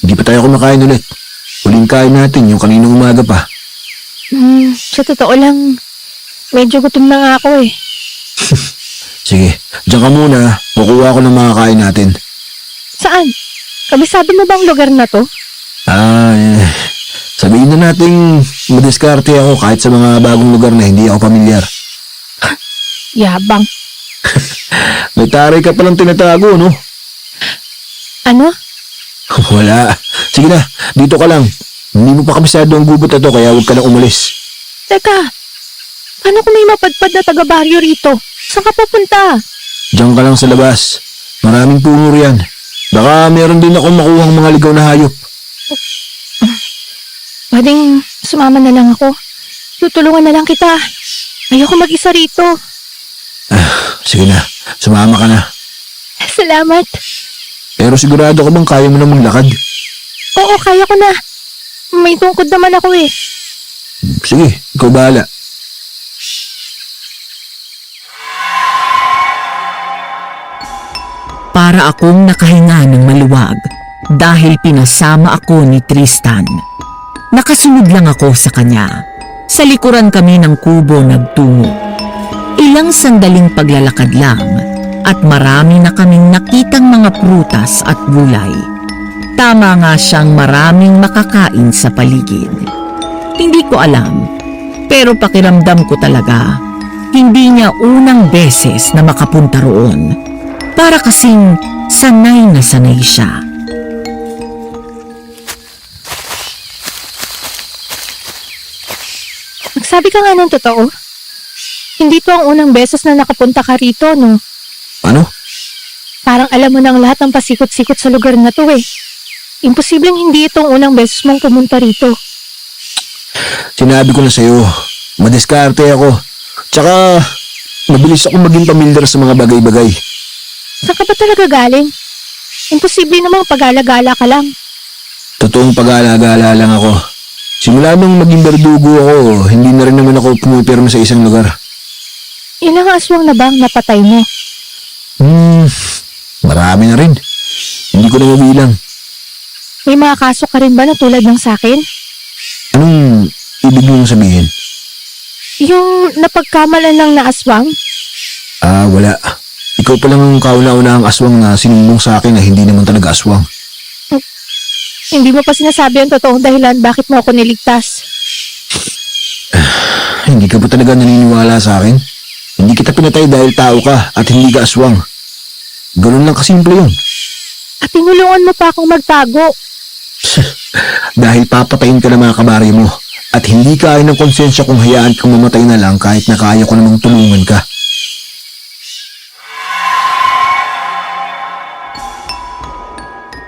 Hindi pa tayo kumakain ulit. Huling kain natin yung kaninang umaga pa. Sa totoo lang, medyo gutom na nga ako eh. Sige, diyan ka muna. Kukuha ko ng mga kain natin. Saan? Kabisado mo bang lugar na to? Sabihin na nating madiskarte ako kahit sa mga bagong lugar na hindi ako pamilyar. Yabang. May taray ka palang tinatago, no? Ano? Wala. Sige na, dito ka lang. Hindi mo pa kabisado ang gubat na to kaya huwag ka nang umalis. Teka, paano kung may mapadpad na taga-baryo rito? Saan ka pupunta? Diyan ka lang sa labas. Maraming puno riyan. Baka meron din akong makuhang mga ligaw na hayop. Pwedeng sumama na lang ako. Tutulungan na lang kita. Ayoko mag-isa rito. Sige na, sumama ka na. Salamat. Pero sigurado ka bang kaya mo na maglakad? Oo, kaya ko na. May tungkod naman ako eh. Sige, ikaw bahala. Para akong nakahinga ng maluwag dahil pinasama ako ni Tristan. Nakasunod lang ako sa kanya. Sa likuran kami ng kubo nagtungo. Ilang sandaling paglalakad lang at marami na kaming nakitang mga prutas at gulay. Tama nga siyang maraming makakain sa paligid. Hindi ko alam, pero pakiramdam ko talaga, hindi niya unang beses na makapunta roon. Para kasing sanay na sanay siya. Magsabi ka nga ng totoo. Hindi to ang unang beses na nakapunta ka rito, no? Ano? Parang alam mo ng lahat ng pasikot-sikot sa lugar na to eh. Imposibleng hindi itong unang beses mong pumunta rito. Sinabi ko na sa'yo, madiskarte ako. Tsaka, mabilis ako maging pamilyar sa mga bagay-bagay. Saan ka ba talaga galing? Imposible namang pag-alagala ka lang. Totoong pag-alagala lang ako. Simula nung maging berdugo ako, hindi na rin naman ako pumipirma sa isang lugar. Ilang aswang na bang napatay mo? Marami na rin. Hindi ko na mabilang. May mga kaso ka rin ba na tulad ng sakin? Anong ibig mong sabihin? Yung napagkamalan lang na aswang? Wala. Ikaw pa lang ang kauna-una ang aswang na sinumbong sa akin na hindi naman talaga aswang. Hindi mo pa sinasabi ang totoong dahilan bakit mo ako niligtas. Hindi ka ba talaga naniniwala sa akin? Hindi kita pinatay dahil tao ka at hindi ka aswang. Ganun lang kasimple yun. At tinulungan mo pa akong magtago. Dahil papatayin ka ng mga kabari mo at hindi kaya ng konsensya kung hayaan kang mamatay na lang kahit na kaya ko namang tulungan ka.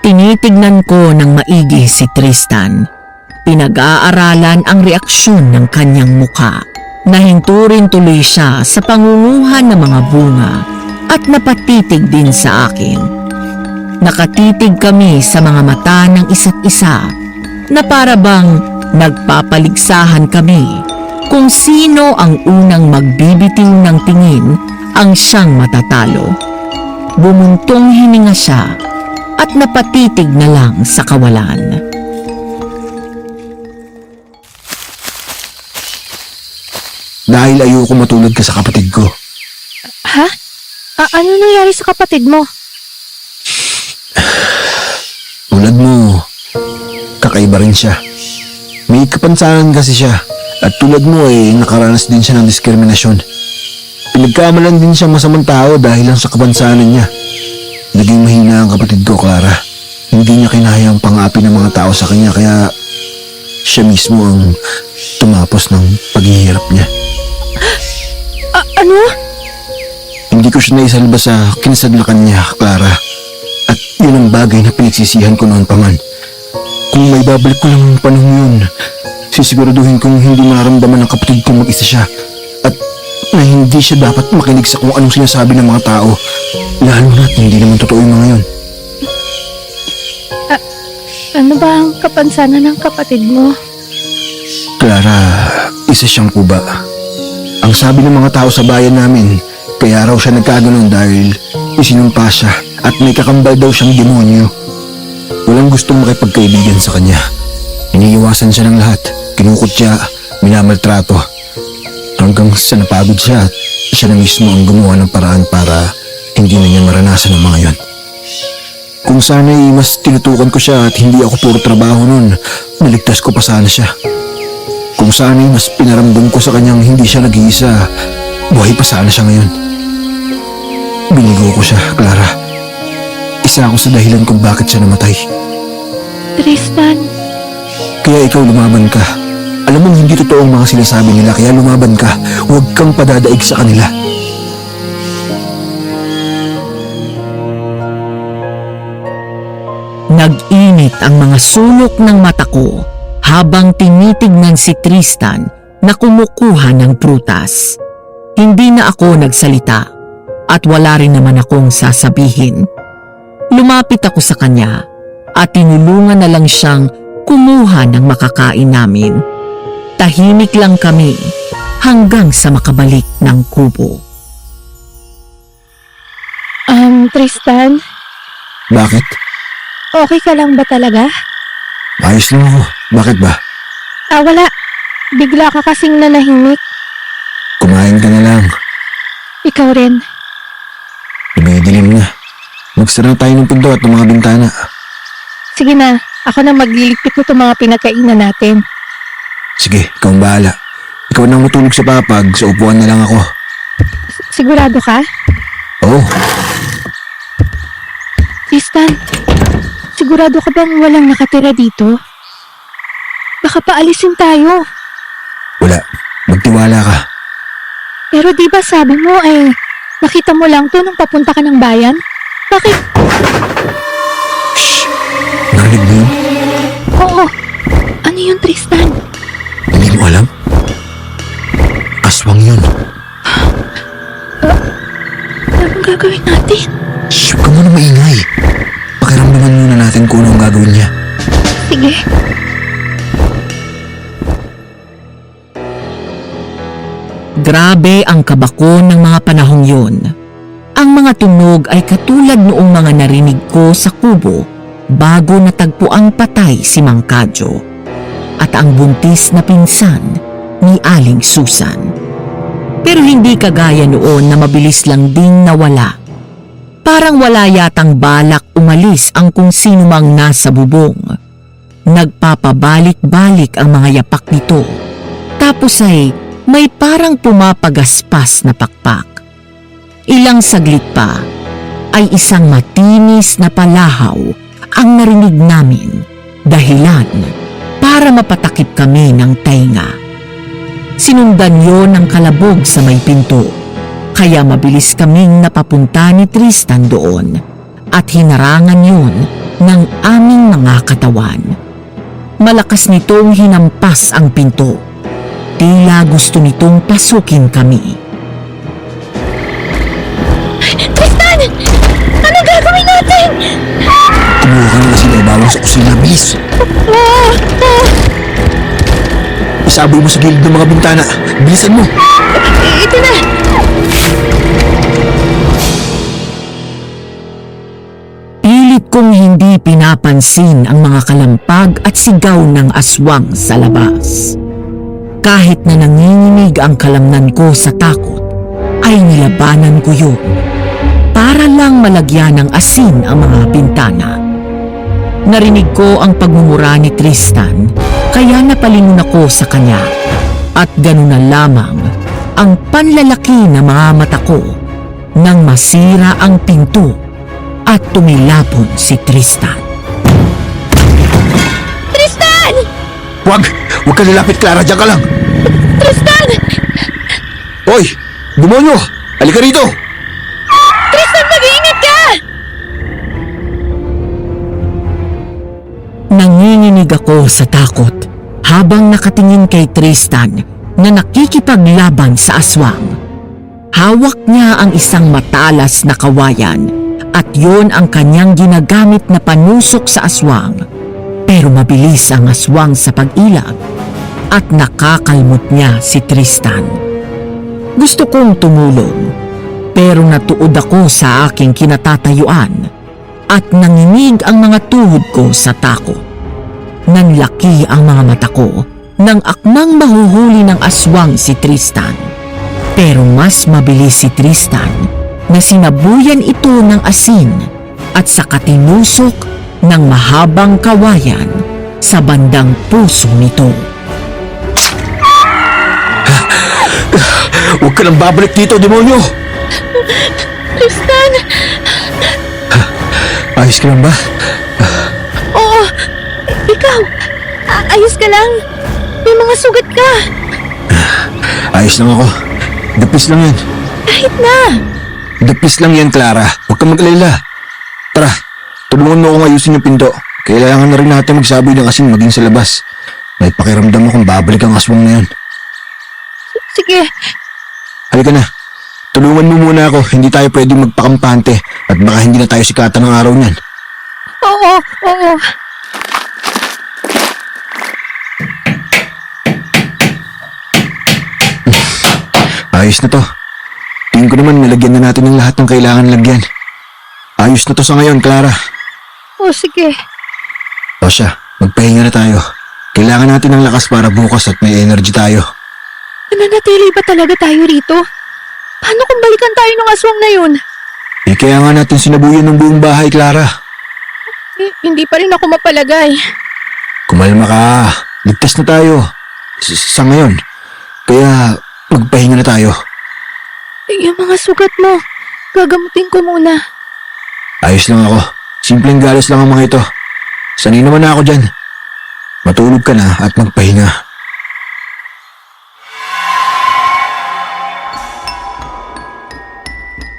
Tinitignan ko ng maigi si Tristan. Pinag-aaralan ang reaksyon ng kanyang muka. Nahinto rin tuloy siya sa pangunguha ng mga bunga at napatitig din sa akin. Nakatitig kami sa mga mata ng isa't isa na para bang Nagpapaligsahan kami kung sino ang unang magbibitiw ng tingin ang siyang matatalo. Bumuntong hininga siya at napatitig na lang sa kawalan. Dahil ayoko matulad ka sa kapatid ko. Ha? Ano nangyari sa kapatid mo? Tulad mo, kakaiba rin siya. May kapansanan kasi siya. At tulad mo nakaranas din siya ng diskriminasyon. Pinagkamalan din siya masamang tao dahil lang sa kapansanan niya. Naging mahina ang kapatid ko, Clara. Hindi niya kinaya ang pangapi ng mga tao sa kanya kaya siya mismo ang tumapos ng paghihirap niya. Ano? Hindi ko siya naisalba sa kinasadlakan niya, Clara. At yun ang bagay na pinagsisihan ko noon pa man. Kung may babalik ko lang ang panahon yun, sisiguraduhin kong hindi mararamdaman ng kapatid kong mag-isa siya at na hindi siya dapat makinig sa kung anong sinasabi ng mga tao, lalo na't hindi naman totoo yung mga yun. Ano ba ang kapansanan ng kapatid mo? Clara, isa siyang kuba. Ang sabi ng mga tao sa bayan namin, kaya raw siya nagkaganon dahil isinumpa siya at may kakambal daw siyang demonyo. Walang gustong makipagkaibigan sa kanya. Iniiwasan siya ng lahat, kinukutya, minamaltrato. Hanggang sa napagod siya at siya na mismo ang gumawa ng paraan para hindi na niya maranasan ang mga yon. Kung sana'y mas tinutukan ko siya at hindi ako puro trabaho nun, naligtas ko pa sana siya. Kung sana'y mas pinaramdam ko sa kanyang hindi siya nag-iisa, buhay pa sana siya ngayon. Binigo ko siya, Clara. Isa ako sa dahilan kung bakit siya namatay. Tristan, Kaya ikaw lumaban ka. Alam mong hindi totoo ang mga sinasabi nila kaya lumaban ka. Huwag kang padadaig sa kanila. Nag-init ang mga sulok ng mata ko habang tinitignan si Tristan na kumukuha ng prutas. Hindi na ako nagsalita at wala rin naman akong sasabihin. Lumapit ako sa kanya at tinulungan na lang siyang kumuha ng makakain namin. Tahimik lang kami hanggang sa makabalik ng kubo. Tristan, Bakit? okay ka lang ba talaga? Ayos lang ako. Bakit ba? Wala. Bigla ka kasing nanahimik. Kumain ka na lang. Ikaw rin. Dumidilim na. Magsara tayo ng pinto at ng mga bintana. Sige na, ako na magliligpit nito mga pinagkainan natin. Sige, ikaw ang bahala. Ikaw nang matulog sa papag, sa upuan na lang ako. Sigurado ka? Oo, Tristan, sigurado ka bang walang nakatira dito? Baka paalisin tayo. wala. Magtiwala ka. Pero di ba sabi mo nakita mo lang to nung papunta ka ng bayan? Bakit? Shh! Narinig mo yun? Oo. Ano yun, Tristan? Hindi mo alam? Aswang yun. Anong gagawin natin? Shh! Huwag ka muna maingay. Pakiramdaman muna natin kung anong gagawin niya. Sige. Grabe ang kabako ng mga panahong yun. Ang mga tunog ay katulad noong mga narinig ko sa kubo bago natagpuang patay si Mang Kadyo at ang buntis na pinsan ni Aling Susan. Pero hindi kagaya noon na mabilis lang ding nawala. Parang wala yatang balak umalis ang kung sino mang nasa bubong. Nagpapabalik-balik ang mga yapak nito. Tapos ay may parang pumapagaspas na pakpak. Ilang saglit pa ay isang matinis na palahaw ang narinig namin, dahilan para mapatakip kami ng tainga. Sinundan yon ng kalabog sa may pinto, kaya mabilis kaming napapunta ni Tristan doon at hinarangan yon ng aming mga katawan. Malakas nitong hinampas ang pinto. Tila gusto nitong pasukin kami. Tristan! Anong gagawin natin? Kumuha ka na sila ibawang sa kusina. Bilis! isaboy mo sa gilid ng mga bintana. Bilisan mo! Ito na! Pilit kong hindi pinapansin ang mga kalampag at sigaw ng aswang sa labas. Kahit na nanginginig ang kalamnan ko sa takot, ay nilabanan ko yun para lang malagyan ng asin ang mga bintana. Narinig ko ang pagmumura ni Tristan, kaya napalingon ako sa kanya. At ganun na lamang ang panlalaki na mga mata ko nang masira ang pinto at tumilapon si Tristan. Tristan! Huwag! Huwag ka lalapit, Clara. Diyan ka lang! Tristan! Hoy! Demonyo! Halika rito! Tristan, mag-iingat ka! Nanginginig ako sa takot habang nakatingin kay Tristan na nakikipaglaban sa aswang. Hawak niya ang isang matalas na kawayan at yon ang kanyang ginagamit na panusok sa aswang. Pero mabilis ang aswang sa pag-ilag at nakakalmot niya si Tristan. Gusto kong tumulong pero natuod ako sa aking kinatatayuan at nanginig ang mga tuhod ko sa takot. Nanlaki ang mga mata ko nang akmang mahuhuli ng aswang si Tristan. Pero mas mabilis si Tristan na sinabuyan ito ng asin at saka tinusok ng mahabang kawayan sa bandang puso nito. Huwag ka nang babalik dito, demonyo! Tristan! Ayos ka lang ba? Oo! Ikaw! Ayos ka lang? May mga sugat ka! Ayos lang ako. Dapis lang yan. Kahit na! Dapis lang yan, Clara. Huwag kang mag-alala. Tara, tulungan mo akong ayusin yung pinto. Kailangan na rin natin magsaboy ng asin maging sa labas. May pakiramdam mo kung babalik ang aswang na yan. Sige, Halika na. Tulungan mo muna ako. Hindi tayo pwedeng magpakampante at baka hindi na tayo sikatan ng araw niyan. oo, oo. Ayos na to. Tingin ko naman nalagyan na natin ng lahat ng kailangan lagyan. Ayos na to sa ngayon, Clara. O sige. O siya, magpahinga na tayo. Kailangan natin ng lakas para bukas at may energy tayo. Nananatili ba talaga tayo rito? Paano kung balikan tayo ng aswang na yun? Eh kaya nga natin sinabuyan ng buong bahay, Clara. Hindi pa rin ako mapalagay. Kumalma ka. Ligtas na tayo. Sa ngayon. Kaya magpahinga na tayo. Yung mga sugat mo, gagamutin ko muna. Ayos lang ako. Simpleng galos lang ang mga ito. Sanay naman na ako dyan. Matulog ka na at magpahinga.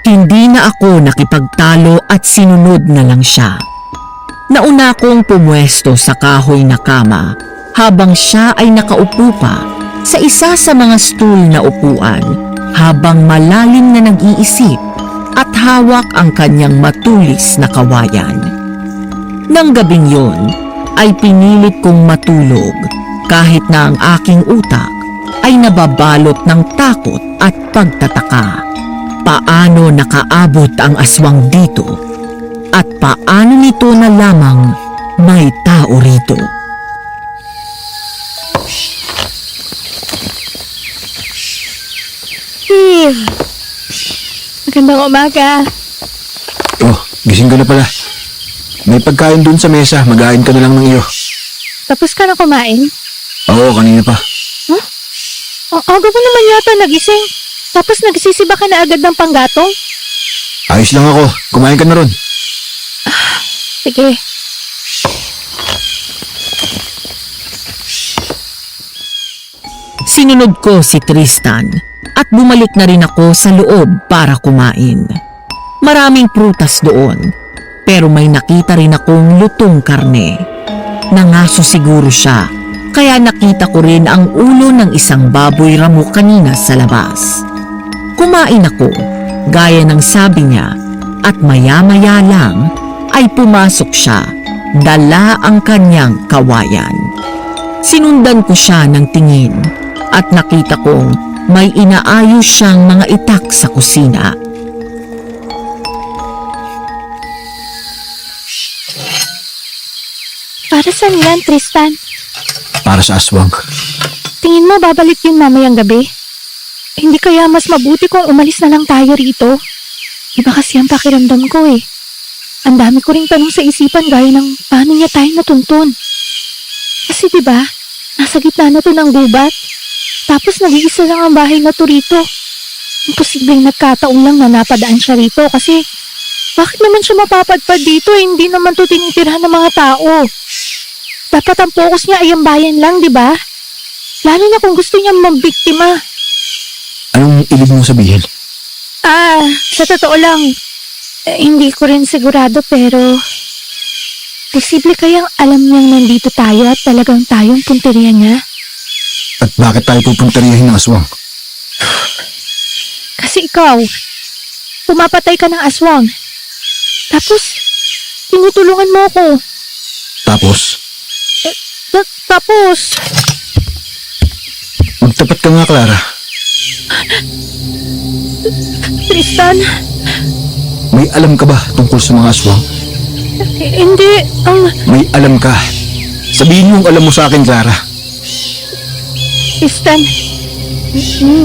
Hindi na ako nakipagtalo at sinunod na lang siya. Nauna akong pumwesto sa kahoy na kama habang siya ay nakaupo pa sa isa sa mga stool na upuan habang malalim na nag-iisip at hawak ang kanyang matulis na kawayan. Nang gabing yun ay pinilit kong matulog kahit na ang aking utak ay nababalot ng takot at pagtataka. Paano nakaabot ang aswang dito? At paano nito na lamang may tao rito? Magandang umaga. Oh, gising ka na pala. May pagkain dun sa mesa. Mag-ain ka na lang ng iyo. Tapos ka na kumain? Oo, kanina pa. Ang aga mo naman yata nagising. Tapos nagsisiba ka na agad ng panggatong? Ayos lang ako. Kumain ka na ron. Sige. Sinunod ko si Tristan at bumalik na rin ako sa loob para kumain. Maraming prutas doon, pero may nakita rin akong lutong karne. Nangaso siguro siya, kaya nakita ko rin ang ulo ng isang baboy ramo kanina sa labas. Kumain ako, gaya ng sabi niya, at maya-maya lang ay pumasok siya, dala ang kanyang kawayan. Sinundan ko siya ng tingin at nakita kong may inaayos siyang mga itak sa kusina. Para saan yan, Tristan? Para sa aswang. Tingin mo babalik yun mamayang gabi? Hindi kaya mas mabuti kung umalis na lang tayo rito? Iba kasi ang pakiramdam ko eh. Ang dami ko ring tanong sa isipan gaya ng paano niya tayo natuntun. Kasi diba, nasa gitna na to ng gubat. Tapos nag-iisa lang ang bahay na to rito. Imposibleng nagkataon lang na napadaan siya rito kasi bakit naman siya mapapadpad dito? Hindi naman to tinitirhan ng mga tao. Dapat ang focus niya ay ang bayan lang, di ba? Lalo na kung gusto niya mambiktima. Anong ibig mong sabihin? Sa totoo lang, hindi ko rin sigurado pero posible kayang alam niyang nandito tayo at talagang tayong punteriya niya. At bakit tayo pupunteriyahin ng aswang? Kasi ikaw, pumapatay ka ng aswang. Tapos, tinutulungan mo ako. Tapos, Tapos, magtapat ka nga, Clara. Tristan, May alam ka ba tungkol sa mga aswang? hindi, May alam ka. Sabihin mong alam mo sa akin, Clara. Tristan,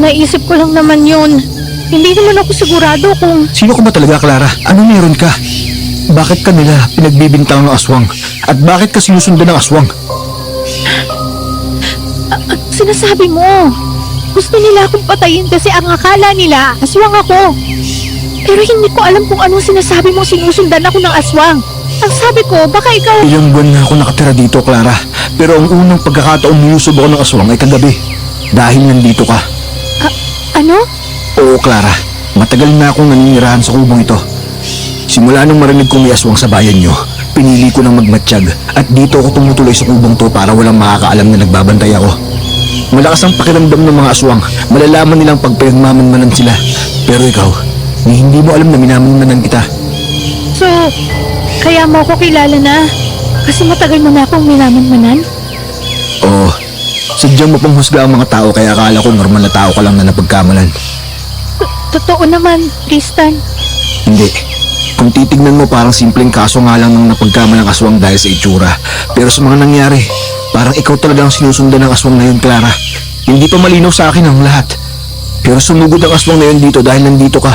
naisip ko lang naman yun. Hindi naman ako sigurado kung Sino ka ba talaga, Clara? Ano meron ka? Bakit ka nila pinagbibintang ng aswang? At bakit ka sinusundan ng aswang? sinasabi mo. Gusto nila akong patayin kasi ang akala nila, aswang ako. Pero hindi ko alam kung anong sinasabi mong sinusundan ako ng aswang. Ang sabi ko, baka ikaw... Ilang buwan na ako nakatira dito, Clara. Pero ang unang pagkakataon niyusub ako ng aswang ay kagabi. Dahil nandito ka. Ano? Oo, Clara. Matagal na akong naninirahan sa kubong ito. Simula nung marinig kong may aswang sa bayan niyo, pinili ko ng magmatsyag at dito ako tumutuloy sa kubong to para walang makakaalam na nagbabantay ako. Malakas ang pakiramdam ng mga aswang. Malalaman nilang pag pinagmamanmanan sila. Pero ikaw, hindi mo alam na minamanmanan kita. So, kaya mo ako kilala na? Kasi matagal mo na akong minamanmanan? Oo. Sadyang mo pang husga ang mga tao kaya akala ko normal na tao ka lang na napagkamalan. Totoo naman, Tristan. Hindi. Kung titignan mo parang simpleng kaso nga lang ng napagkamalang aswang dahil sa itsura. Pero sa mga nangyari, parang ikaw talaga ang sinusundan ng aswang na yun, Clara. Hindi pa malinaw sa akin ang lahat. Pero sumugod ang aswang na yun dito dahil nandito ka.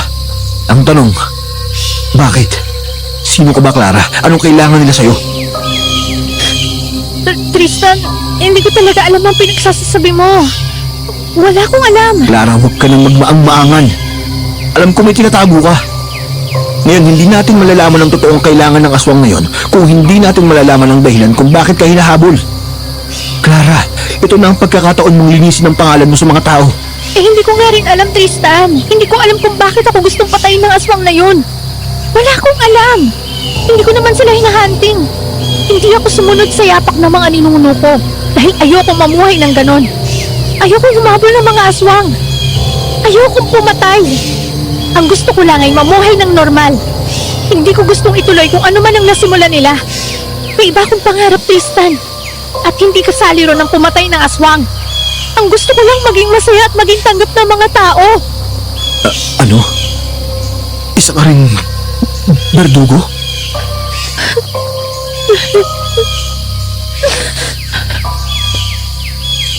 Ang tanong, bakit? Sino ka ba, Clara? Anong kailangan nila sa'yo? Tristan, hindi ko talaga alam ang pinagsasasabi mo. Wala akong alam. Clara, huwag ka nang magmaang-maangan. Alam ko may tinatago ka. Ngayon, hindi natin malalaman ang totoong kailangan ng aswang na yon kung hindi natin malalaman ang dahilan kung bakit ka hinahabol. Clara, ito na ang pagkakataon mong linisin ang pangalan mo sa mga tao. Hindi ko nga rin alam, Tristan. Hindi ko alam kung bakit ako gustong patayin ng aswang na yun. Wala akong alam. Hindi ko naman sila hinahunting. Hindi ako sumunod sa yapak ng mga ninuno ko dahil ayokong mamuhay ng ganon. Ayokong humabol ng mga aswang. Ayokong pumatay. Ang gusto ko lang ay mamuhay ng normal. Hindi ko gustong ituloy kung ano man ang nasimula nila. May iba akong pangarap, Tristan. At hindi kasali ron ang pumatay ng aswang. Ang gusto ko lang maging masaya at maging tanggap ng mga tao. Ano? Isa ka ring berdugo?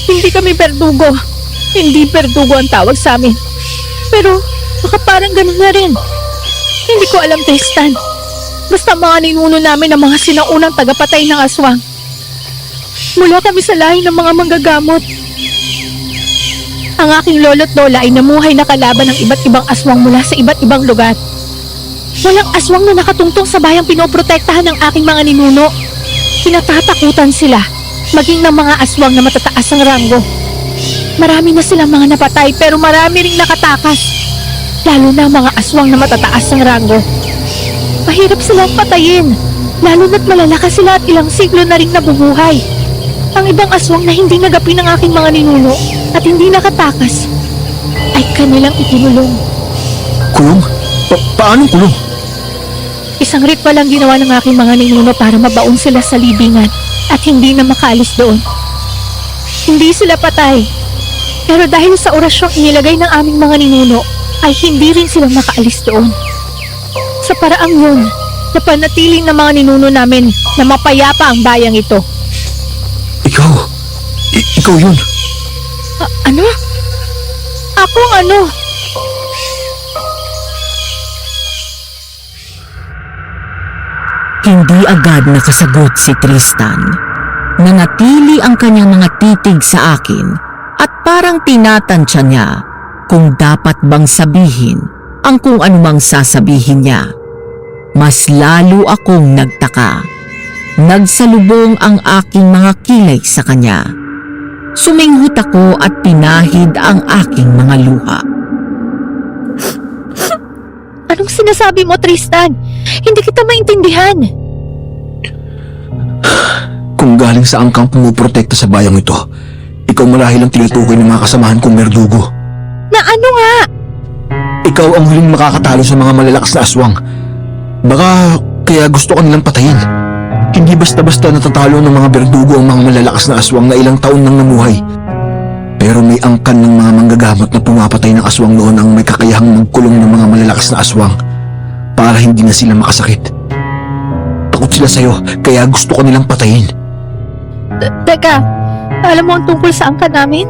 Hindi kami berdugo. Hindi berdugo ang tawag sa amin. Pero baka parang ganun na rin. Hindi ko alam, Tristan. Basta mga ninuno namin ang mga sinaunang tagapatay ng aswang. Mula kami sa lahi ng mga manggagamot. Ang aking lolo't lola ay namuhay na kalaban ng iba't ibang aswang mula sa iba't ibang lugar. Walang aswang na nakatungtong sa bayang pinoprotektahan ng aking mga ninuno. Kinatatakutan sila, maging ng mga aswang na matataas ang ranggo. Marami na silang mga napatay pero marami ring nakatakas. Lalo na ang mga aswang na matataas ang ranggo. Mahirap silang patayin, lalo na't malalakas sila at ilang siglo na ring nabubuhay. Ang ibang aswang na hindi nagapi ng aking mga ninuno at hindi nakatakas ay kanilang itinulong. Kulong? Paano kulong? Isang ritual ang ginawa ng aking mga ninuno para mabaon sila sa libingan at hindi na makaalis doon. Hindi sila patay. Pero dahil sa orasyong inilagay ng aming mga ninuno, ay hindi rin sila makaalis doon. Sa paraang yun, napanatiling ng mga ninuno namin na mapayapa ang bayang ito. Ikaw yun. Ano? Ako ang ano? Hindi agad nakasagot si Tristan. Nanatili ang kanyang mga titig sa akin at parang tinatansya niya kung dapat bang sabihin ang kung anumang sasabihin niya. Mas lalo akong nagtaka. Nagsalubong ang aking mga kilay sa kanya. Suminghot ako at pinahid ang aking mga luha. Anong sinasabi mo, Tristan? Hindi kita maintindihan. Kung galing saan kang pumuprotekta sa bayang ito, ikaw marahil ang tinutukoy ng mga kasamahan kong berdugo. Na ano nga? Ikaw ang huling makakatalo sa mga malalakas na aswang. Baka kaya gusto ka nilang patayin. Hindi basta-basta natatalo ng mga berdugo ang mga malalakas na aswang na ilang taon nang namuhay. Pero may angkan ng mga manggagamot na pumapatay ng aswang noon ang may kakayahang magkulong ng mga malalakas na aswang para hindi na sila makasakit. Takot sila sa'yo, kaya gusto ka nilang patayin. Teka, alam mo ang tungkol sa angka namin?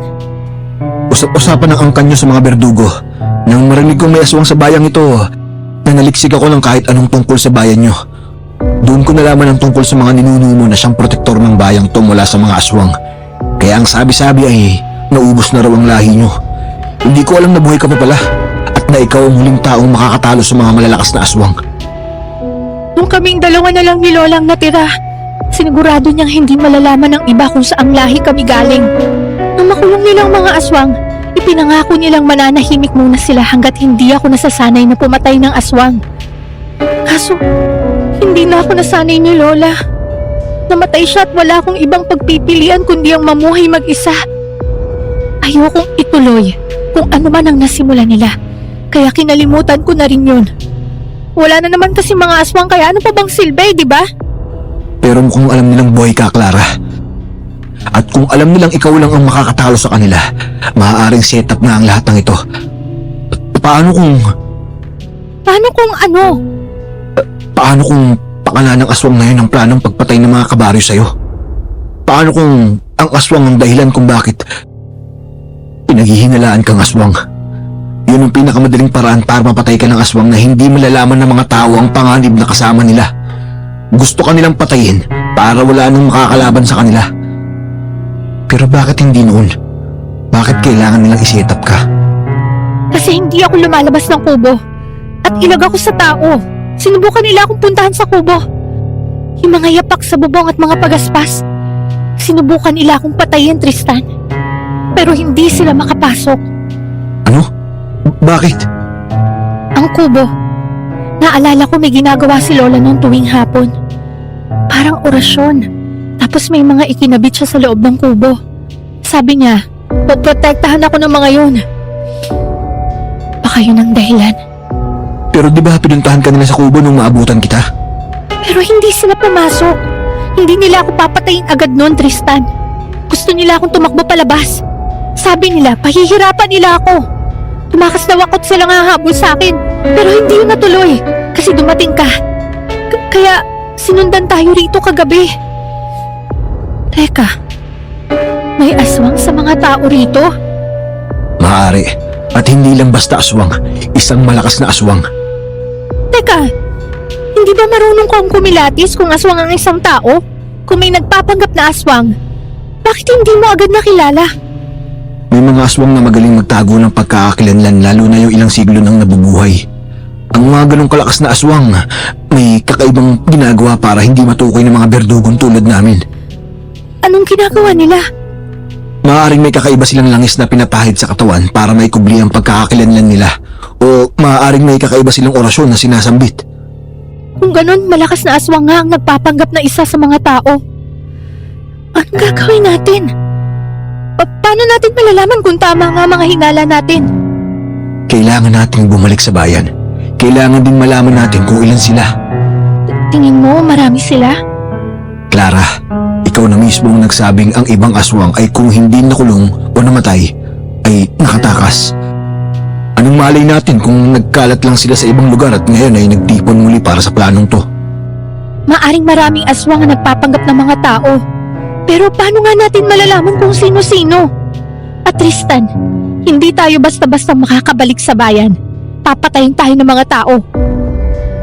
Usap-usapan ang angkan nyo sa mga berdugo. Nang marinig kong may aswang sa bayang ito, nanaliksik ako ng kahit anong tungkol sa bayan nyo. Doon ko nalaman ang tungkol sa mga ninuno mo na siyang protektor ng bayang to mula sa mga aswang. Kaya ang sabi-sabi ay naubos na raw ang lahi nyo. Hindi ko alam na buhay ka pa pala at na ikaw ang huling taong makakatalo sa mga malalakas na aswang. Nung kaming dalawa na lang ni Lolang natira, sinigurado niyang hindi malalaman ng iba kung saang lahi kami galing. Nung makulong nilang mga aswang, ipinangako nilang mananahimik muna sila hanggat hindi ako nasasanay na pumatay ng aswang. Kaso, hindi na ako nasanay ni Lola. Namatay siya at wala akong ibang pagpipilian kundi ang mamuhay mag-isa. Ayokong ituloy kung ano man ang nasimula nila, kaya kinalimutan ko na rin yun. Wala na naman kasi mga aswang, kaya ano pa bang silbi, di ba? Pero mukhang alam nilang buhay ka, Clara. At kung alam nilang ikaw lang ang makakatalo sa kanila, maaaring setup na ang lahat ng ito. Paano kung ano? Paano kung pakala ng aswang na yun ang planong pagpatay ng mga kabaryo sa'yo? Paano kung ang aswang ang dahilan kung bakit pinaghihinalaan kang aswang? Yun ang pinakamadaling paraan para mapatay ka ng aswang na hindi malalaman ng mga tao ang panganib na kasama nila. Gusto ka nilang patayin para wala nang makakalaban sa kanila. Pero bakit hindi noon? Bakit kailangan nilang isetap ka? Kasi hindi ako lumalabas ng kubo. At ilag ako sa tao. Sinubukan nila akong puntahan sa kubo. Yung mga yapak sa bubong at mga pagaspas. Sinubukan nila akong patayin, Tristan. Pero hindi sila makapasok. Ano? Bakit? Ang kubo. Naalala ko may ginagawa si Lola noong tuwing hapon. Parang orasyon. Tapos may mga ikinabit siya sa loob ng kubo. Sabi niya, poprotektahan ako ng mga yun. Baka yun ang dahilan. Pero di ba pinuntahan ka nila sa kubo nung maabutan kita? Pero hindi sila pumasok. Hindi nila ako papatayin agad noon, Tristan. Gusto nila akong tumakbo palabas. Sabi nila, pahihirapan nila ako. Tumakas daw ako at sila nga habol sa akin. Pero hindi yun natuloy. Kasi dumating ka. Kaya sinundan tayo rito kagabi. Teka, may aswang sa mga tao rito? Maaari. At hindi lang basta aswang. Isang malakas na aswang. Teka, hindi ba marunong kang kumilatis kung aswang ang isang tao? Kung may nagpapanggap na aswang, bakit hindi mo agad nakilala? May mga aswang na magaling magtago ng pagkakakilanlan lalo na yung ilang siglo nang nabubuhay. Ang mga ganong kalakas na aswang may kakaibang ginagawa para hindi matukoy ng mga berdugong tulad namin. Anong ginagawa nila? Maaaring may kakaiba silang langis na pinapahid sa katawan para maikubli ang pagkakakilanlan nila. O maaaring may kakaiba silang orasyon na sinasambit. Kung ganun, malakas na aswang nga ang nagpapanggap na isa sa mga tao. Anong gagawin natin? Paano natin malalaman kung tama nga mga hinala natin? Kailangan nating bumalik sa bayan. Kailangan din malaman natin kung ilan sila. Tingin mo marami sila? Clara, ikaw na mismo ang nagsabing ang ibang aswang ay kung hindi nakulong o namatay, ay nakatakas. Anong malay natin kung nagkalat lang sila sa ibang lugar at ngayon ay nagtipon muli para sa planong to? Maaring maraming aswang ang nagpapanggap ng mga tao. Pero paano nga natin malalaman kung sino-sino? At Tristan, hindi tayo basta-basta makakabalik sa bayan. Papatayin tayo ng mga tao.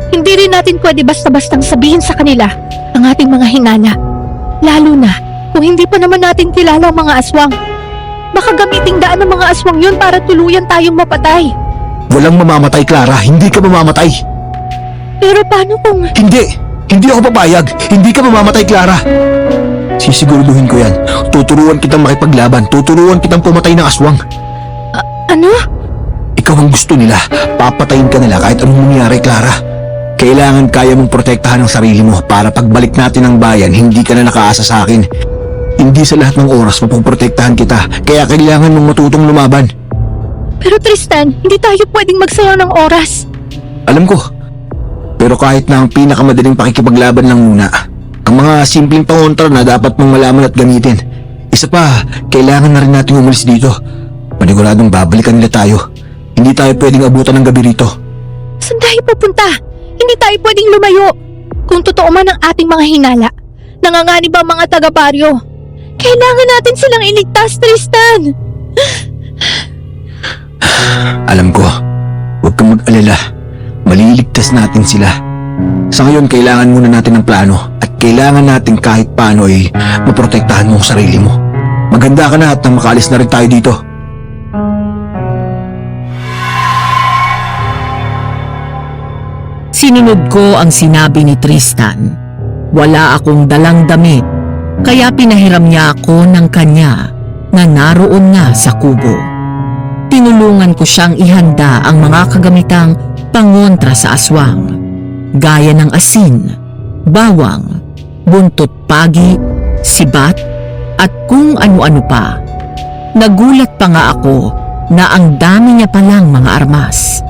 Hindi rin natin pwede basta-bastang sabihin sa kanila ang ating mga hinala. Lalo na kung hindi pa naman natin kilala ang mga aswang. Baka gamiting daan ng mga aswang yun para tuluyan tayong mapatay. Walang mamamatay, Clara. Hindi ka mamamatay. Pero paano kung... Hindi ako papayag. Hindi ka mamamatay, Clara. Sisiguraduhin ko yan. Tuturuan kitang makipaglaban. Tuturuan kitang pumatay ng aswang. Ano? Ikaw ang gusto nila. Papatayin ka nila kahit anong mangyari, Clara. Kailangan kaya mong protektahan ang sarili mo para pagbalik natin ng bayan, hindi ka na nakaasa sa akin. Hindi sa lahat ng oras mapoprotektahan kita, kaya kailangan mong matutong lumaban. Pero Tristan, hindi tayo pwedeng magsayaw ng oras. Alam ko. Pero kahit na ang pinakamadaling pakikipaglaban lang muna, ang mga simpleng pangontra na dapat mong malaman at gamitin. Isa pa, kailangan na rin natin umalis dito. Paniguradong babalikan nila tayo. Hindi tayo pwedeng abutan ng gabi rito. Saan tayo pupunta? Hindi tayo pwedeng lumayo. Kung totoo man ang ating mga hinala, nanganganib ang mga taga-baryo. Kailangan natin silang iligtas, Tristan. Alam ko, huwag kang mag-alala. Maliligtas natin sila. Sa ngayon, kailangan muna natin ng plano at kailangan natin kahit paano ay maprotektahan mo ang sarili mo. Maganda ka na at nang makaalis na rin tayo dito. Sinunod ko ang sinabi ni Tristan. Wala akong dalang damit, kaya pinahiram niya ako ng kanya na naroon nga sa kubo. Tinulungan ko siyang ihanda ang mga kagamitang pangontra sa aswang, gaya ng asin, bawang, buntot pagi, sibat, at kung ano-ano pa. Nagulat pa nga ako na ang dami niya palang mga armas.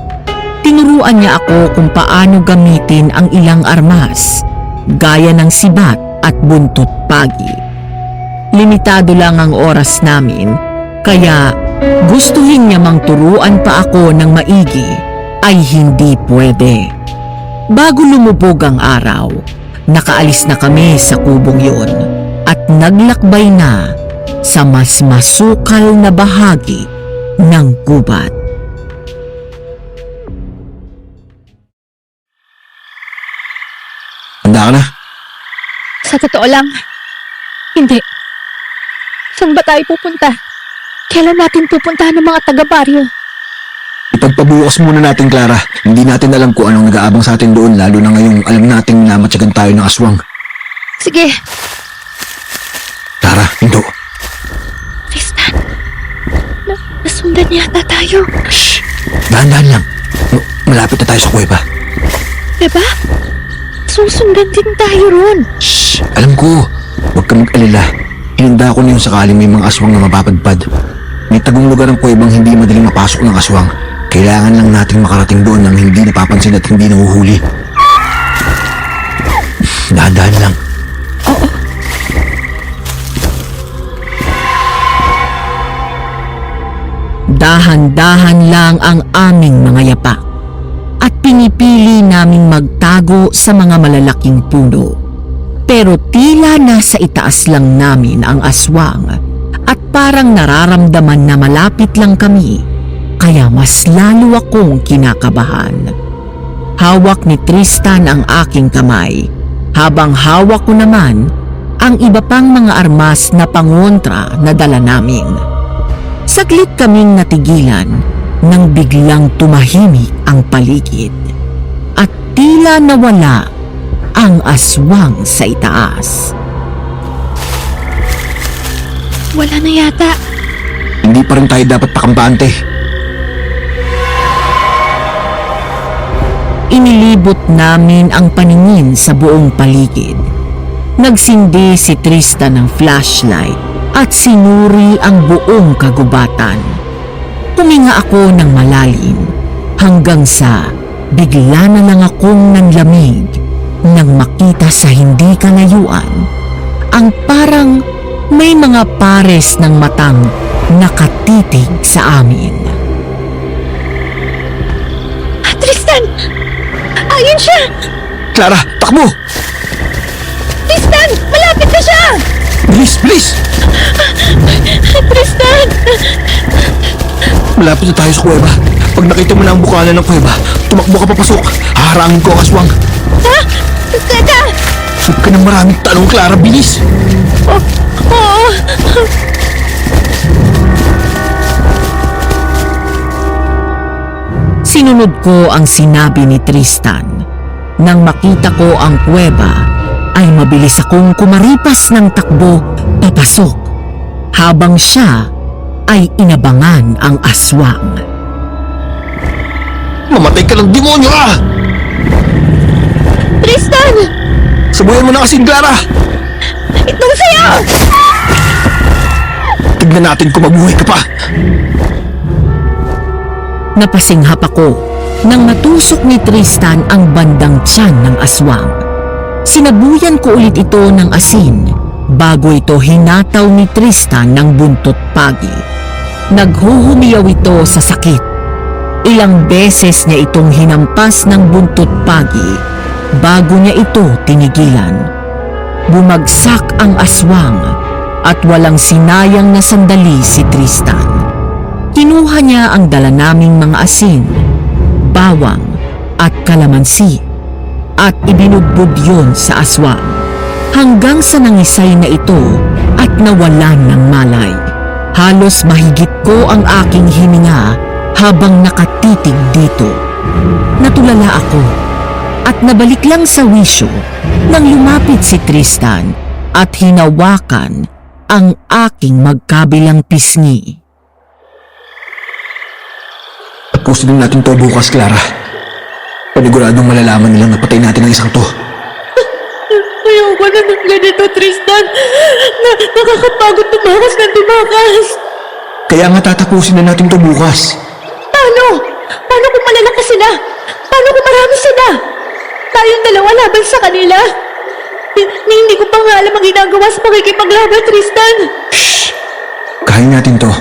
Tinuruan niya ako kung paano gamitin ang ilang armas, gaya ng sibat at buntot pagi. Limitado lang ang oras namin, kaya gustuhin niya mang turuan pa ako ng maigi ay hindi pwede. Bago lumubog ang araw, nakaalis na kami sa kubong yun at naglakbay na sa mas masukal na bahagi ng gubat. Handa ka na? Sa totoo lang, hindi. Saan ba tayo pupunta? Kailan natin pupuntahan ng mga taga-baryo? Ipagpabukas muna natin, Clara. Hindi natin alam kung anong nag-aabang sa atin doon, lalo na ngayong alam nating namatsagan tayo ng aswang. Sige, Clara, hinto. Tristan. Nasundan yata tayo. Shh! Dahan-dahan lang. Malapit na tayo sa kuweba. Diba? Susundan din tayo ron. Shh! Alam ko. Huwag kang mag-alala. Hinanda ko na yung sakaling may mga aswang na mapapadpad. May tagong lugar ang kuwebang hindi madaling mapasok ng aswang. Kailangan lang nating makarating doon nang hindi napapansin at hindi nahuhuli. Dahan-dahan lang. Oo. Dahan-dahan lang ang aming mga yapak at pinipili naming magtago sa mga malalaking puno. Pero tila nasa itaas lang namin ang aswang at parang nararamdaman na malapit lang kami, kaya mas lalo akong kinakabahan. Hawak ni Tristan ang aking kamay, habang hawak ko naman ang iba pang mga armas na pangontra na dala namin. Saglit kaming natigilan nang biglang tumahimik ang paligid at tila nawala ang aswang sa itaas. Wala na yata. Hindi pa rin tayo dapat pakampante. Inilibot namin ang paningin sa buong paligid. Nagsindi si Tristan ng flashlight at sinuri ang buong kagubatan. Huminga ako ng malalim hanggang sa bigla na lang akong nanlamig nang makita sa hindi kalayuan ang parang may mga pares ng matang nakatitig sa amin. Tristan! Ayun siya! Clara, takbo! Tristan! Malapit na siya! Bilis, bilis! Tristan! Malapit na tayo sa kuweba. Pag nakita mo na ang bukana ng kuweba, tumakbo ka papasok. Haharangin ko ang aswang. Ha? Teka! Huwag ka ng maraming tanong, Clara. Bilis! Oo! Sinunod ko ang sinabi ni Tristan. Nang makita ko ang kuweba, ay mabilis akong kumaripas ng takbo papasok, habang siya ay inabangan ang aswang. Mamatay ka ng demonyo, ah! Tristan! Sabuyan mo na kasing, Clara! Itong sayo! Tignan natin kung mabuhay ka pa. Napasinghap ako nang matusok ni Tristan ang bandang tiyan ng aswang. Sinabuyan ko ulit ito ng asin bago ito hinataw ni Tristan ng buntot pagi. Naghuhumiyaw ito sa sakit. Ilang beses niya itong hinampas ng buntot pagi bago niya ito tinigilan. Bumagsak ang aswang at walang sinayang na sandali si Tristan. Kinuha niya ang dala naming mga asin, bawang at kalamansi at ibinudbud yun sa aswang hanggang sa nangisay na ito at nawalan ng malay. Halos mahigit ko ang aking hininga habang nakatitig dito. Natulala ako at nabalik lang sa wisyo nang lumapit si Tristan at hinawakan ang aking magkabilang pisngi. Tapusin natin to bukas, Clara. Paniguradong malalaman nilang napatay natin ang isang to. Ayoko na ng ganito, Tristan. Nakakapagod tumakas ng tumakas. Kaya nga tatapusin na natin to bukas. Paano? Paano kung malalaki sila? Paano kung marami sila? Tayong dalawa laban sa kanila. Hindi ko pa nga alam ang ginagawa sa pakikipaglaban, Tristan. Shh! Kaya natin to.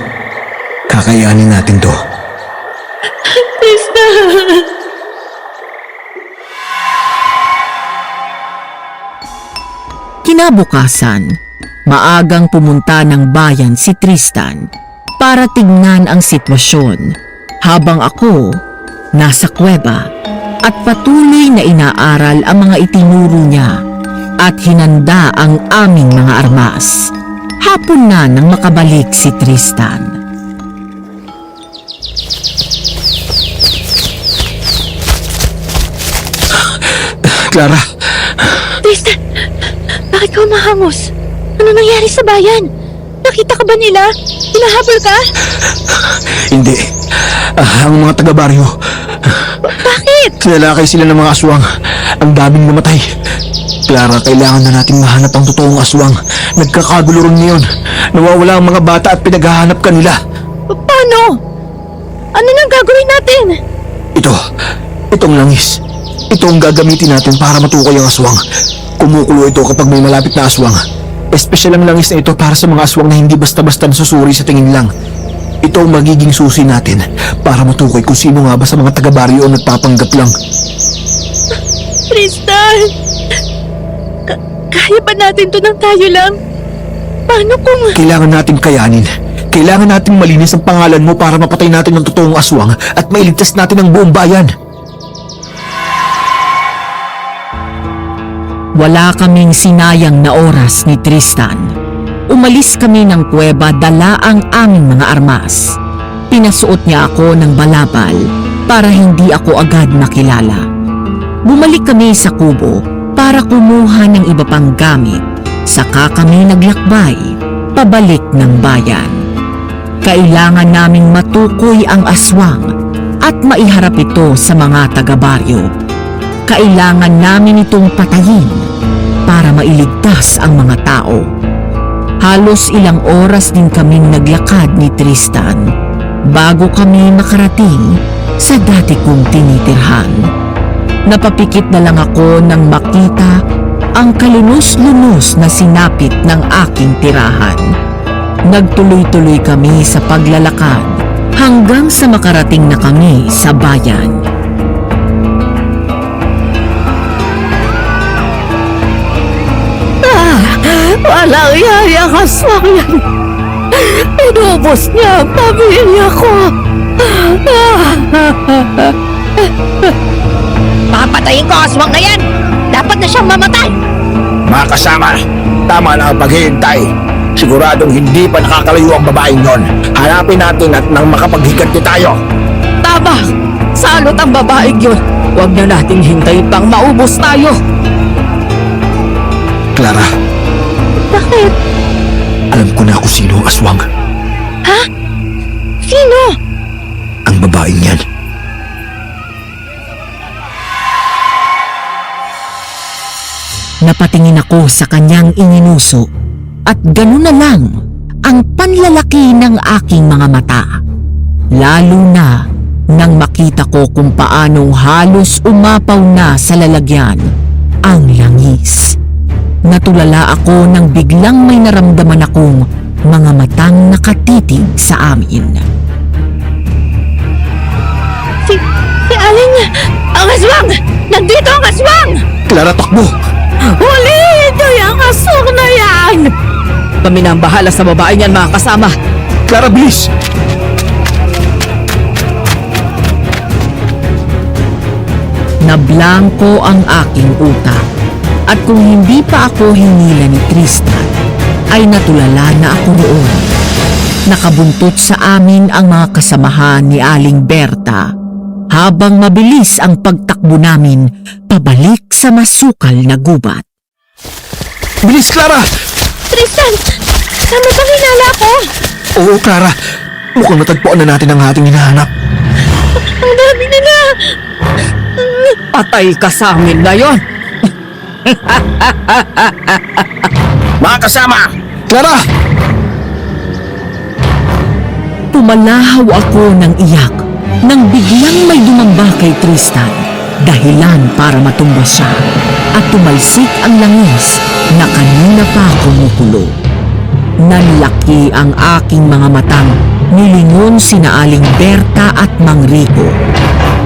Kakayanin natin to. Tristan! Kinabukasan, maagang pumunta ng bayan si Tristan para tignan ang sitwasyon habang ako nasa kuweba at patuloy na inaaral ang mga itinuro niya at hinanda ang aming mga armas. Hapon na nang makabalik si Tristan. Clara, Tristan! Bakit ka umahangos? Ano nangyari sa bayan? Nakita ka ba nila? Hinahabol ka? hindi. Ang mga taga-baryo, Bakit? sinalakay sila ng mga aswang. Ang daming namatay. Clara, kailangan na natin mahanap ang totoong aswang. Nagkakagulo ron ngayon. Nawawala ang mga bata at pinaghahanap ka nila. Paano? Ano nang gagawin natin? Itong langis. Ito ang gagamitin natin para matukoy ang aswang. Kumukulo ito kapag may malapit na aswang. Espesyal ang langis na ito para sa mga aswang na hindi basta-basta nasusuri sa tingin lang. Ito ang magiging susi natin para matukoy kung sino nga ba sa mga taga-baryo o nagpapanggap lang. Tristan! Kaya ba natin to nang tayo lang? Paano kung... Kailangan natin kayanin. Kailangan natin malinis ang pangalan mo para mapatay natin ang totoong aswang at mailigtas natin ang buong bayan. Wala kaming sinayang na oras ni Tristan. Umalis kami ng kuweba dala ang aming mga armas. Pinasuot niya ako ng balabal para hindi ako agad makilala. Bumalik kami sa kubo para kumuha ng iba pang gamit. Saka kami naglakbay pabalik ng bayan. Kailangan naming matukoy ang aswang at maiharap ito sa mga taga-baryo. Kailangan namin itong patayin para mailigtas ang mga tao. Halos ilang oras din kaming naglakad ni Tristan bago kami makarating sa dati kong tinitirhan. Napapikit na lang ako nang makita ang kalunos-lunos na sinapit ng aking tirahan. Nagtuloy-tuloy kami sa paglalakad hanggang sa makarating na kami sa bayan. Walang yayang aswang yan. Inubos niya ang pamilya ko. Papatayin ko ang aswang na yan! Dapat na siyang mamatay! Mga kasama, tama na ang paghihintay. Siguradong hindi pa nakakalayo ang babaeng yon. Hanapin natin at nang makapaghiganti tayo. Tama! Salot ang babaeng yun. Huwag na nating hintayin pang maubos tayo. Clara, Bakit? alam ko na kung sino ang aswang. Sino? Ang babaeng yan. Napatingin ako sa kanyang ininuso at ganun na lang ang panlalaki ng aking mga mata. Lalo na nang makita ko kung paanong halos umapaw na sa lalagyan ang langis. Natulala ako nang biglang may naramdaman akong mga matang nakatitig sa amin. Si Aling! Ang aswang! Nandito ang aswang! Clara, takbo! Huli! Ito yung aswang na yan! Kami na ang bahala sa babae niyan, mga kasama. Clara, bilis! Nablangko ang aking utak at kung hindi pa ako hinila ni Tristan ay natulala na ako roon. Nakabuntot sa amin ang mga kasamahan ni Aling Berta habang mabilis ang pagtakbo namin pabalik sa masukal na gubat. Bilis, Clara! Tristan! Tama bang hinala ko? Oo, Clara. Mukhang natagpuan na natin ang ating hinahanap. Ang dami nila! Patay ka sa amin ngayon. Mga kasama, Clara! Pumalahaw ako ng iyak nang biglang may dumamba kay Tristan, dahilan para matumba siya at tumalsik ang langis na kanina pa kumukulo. Nanlaki ang aking mga matang nilingon sina Aling Berta at Mang Rico.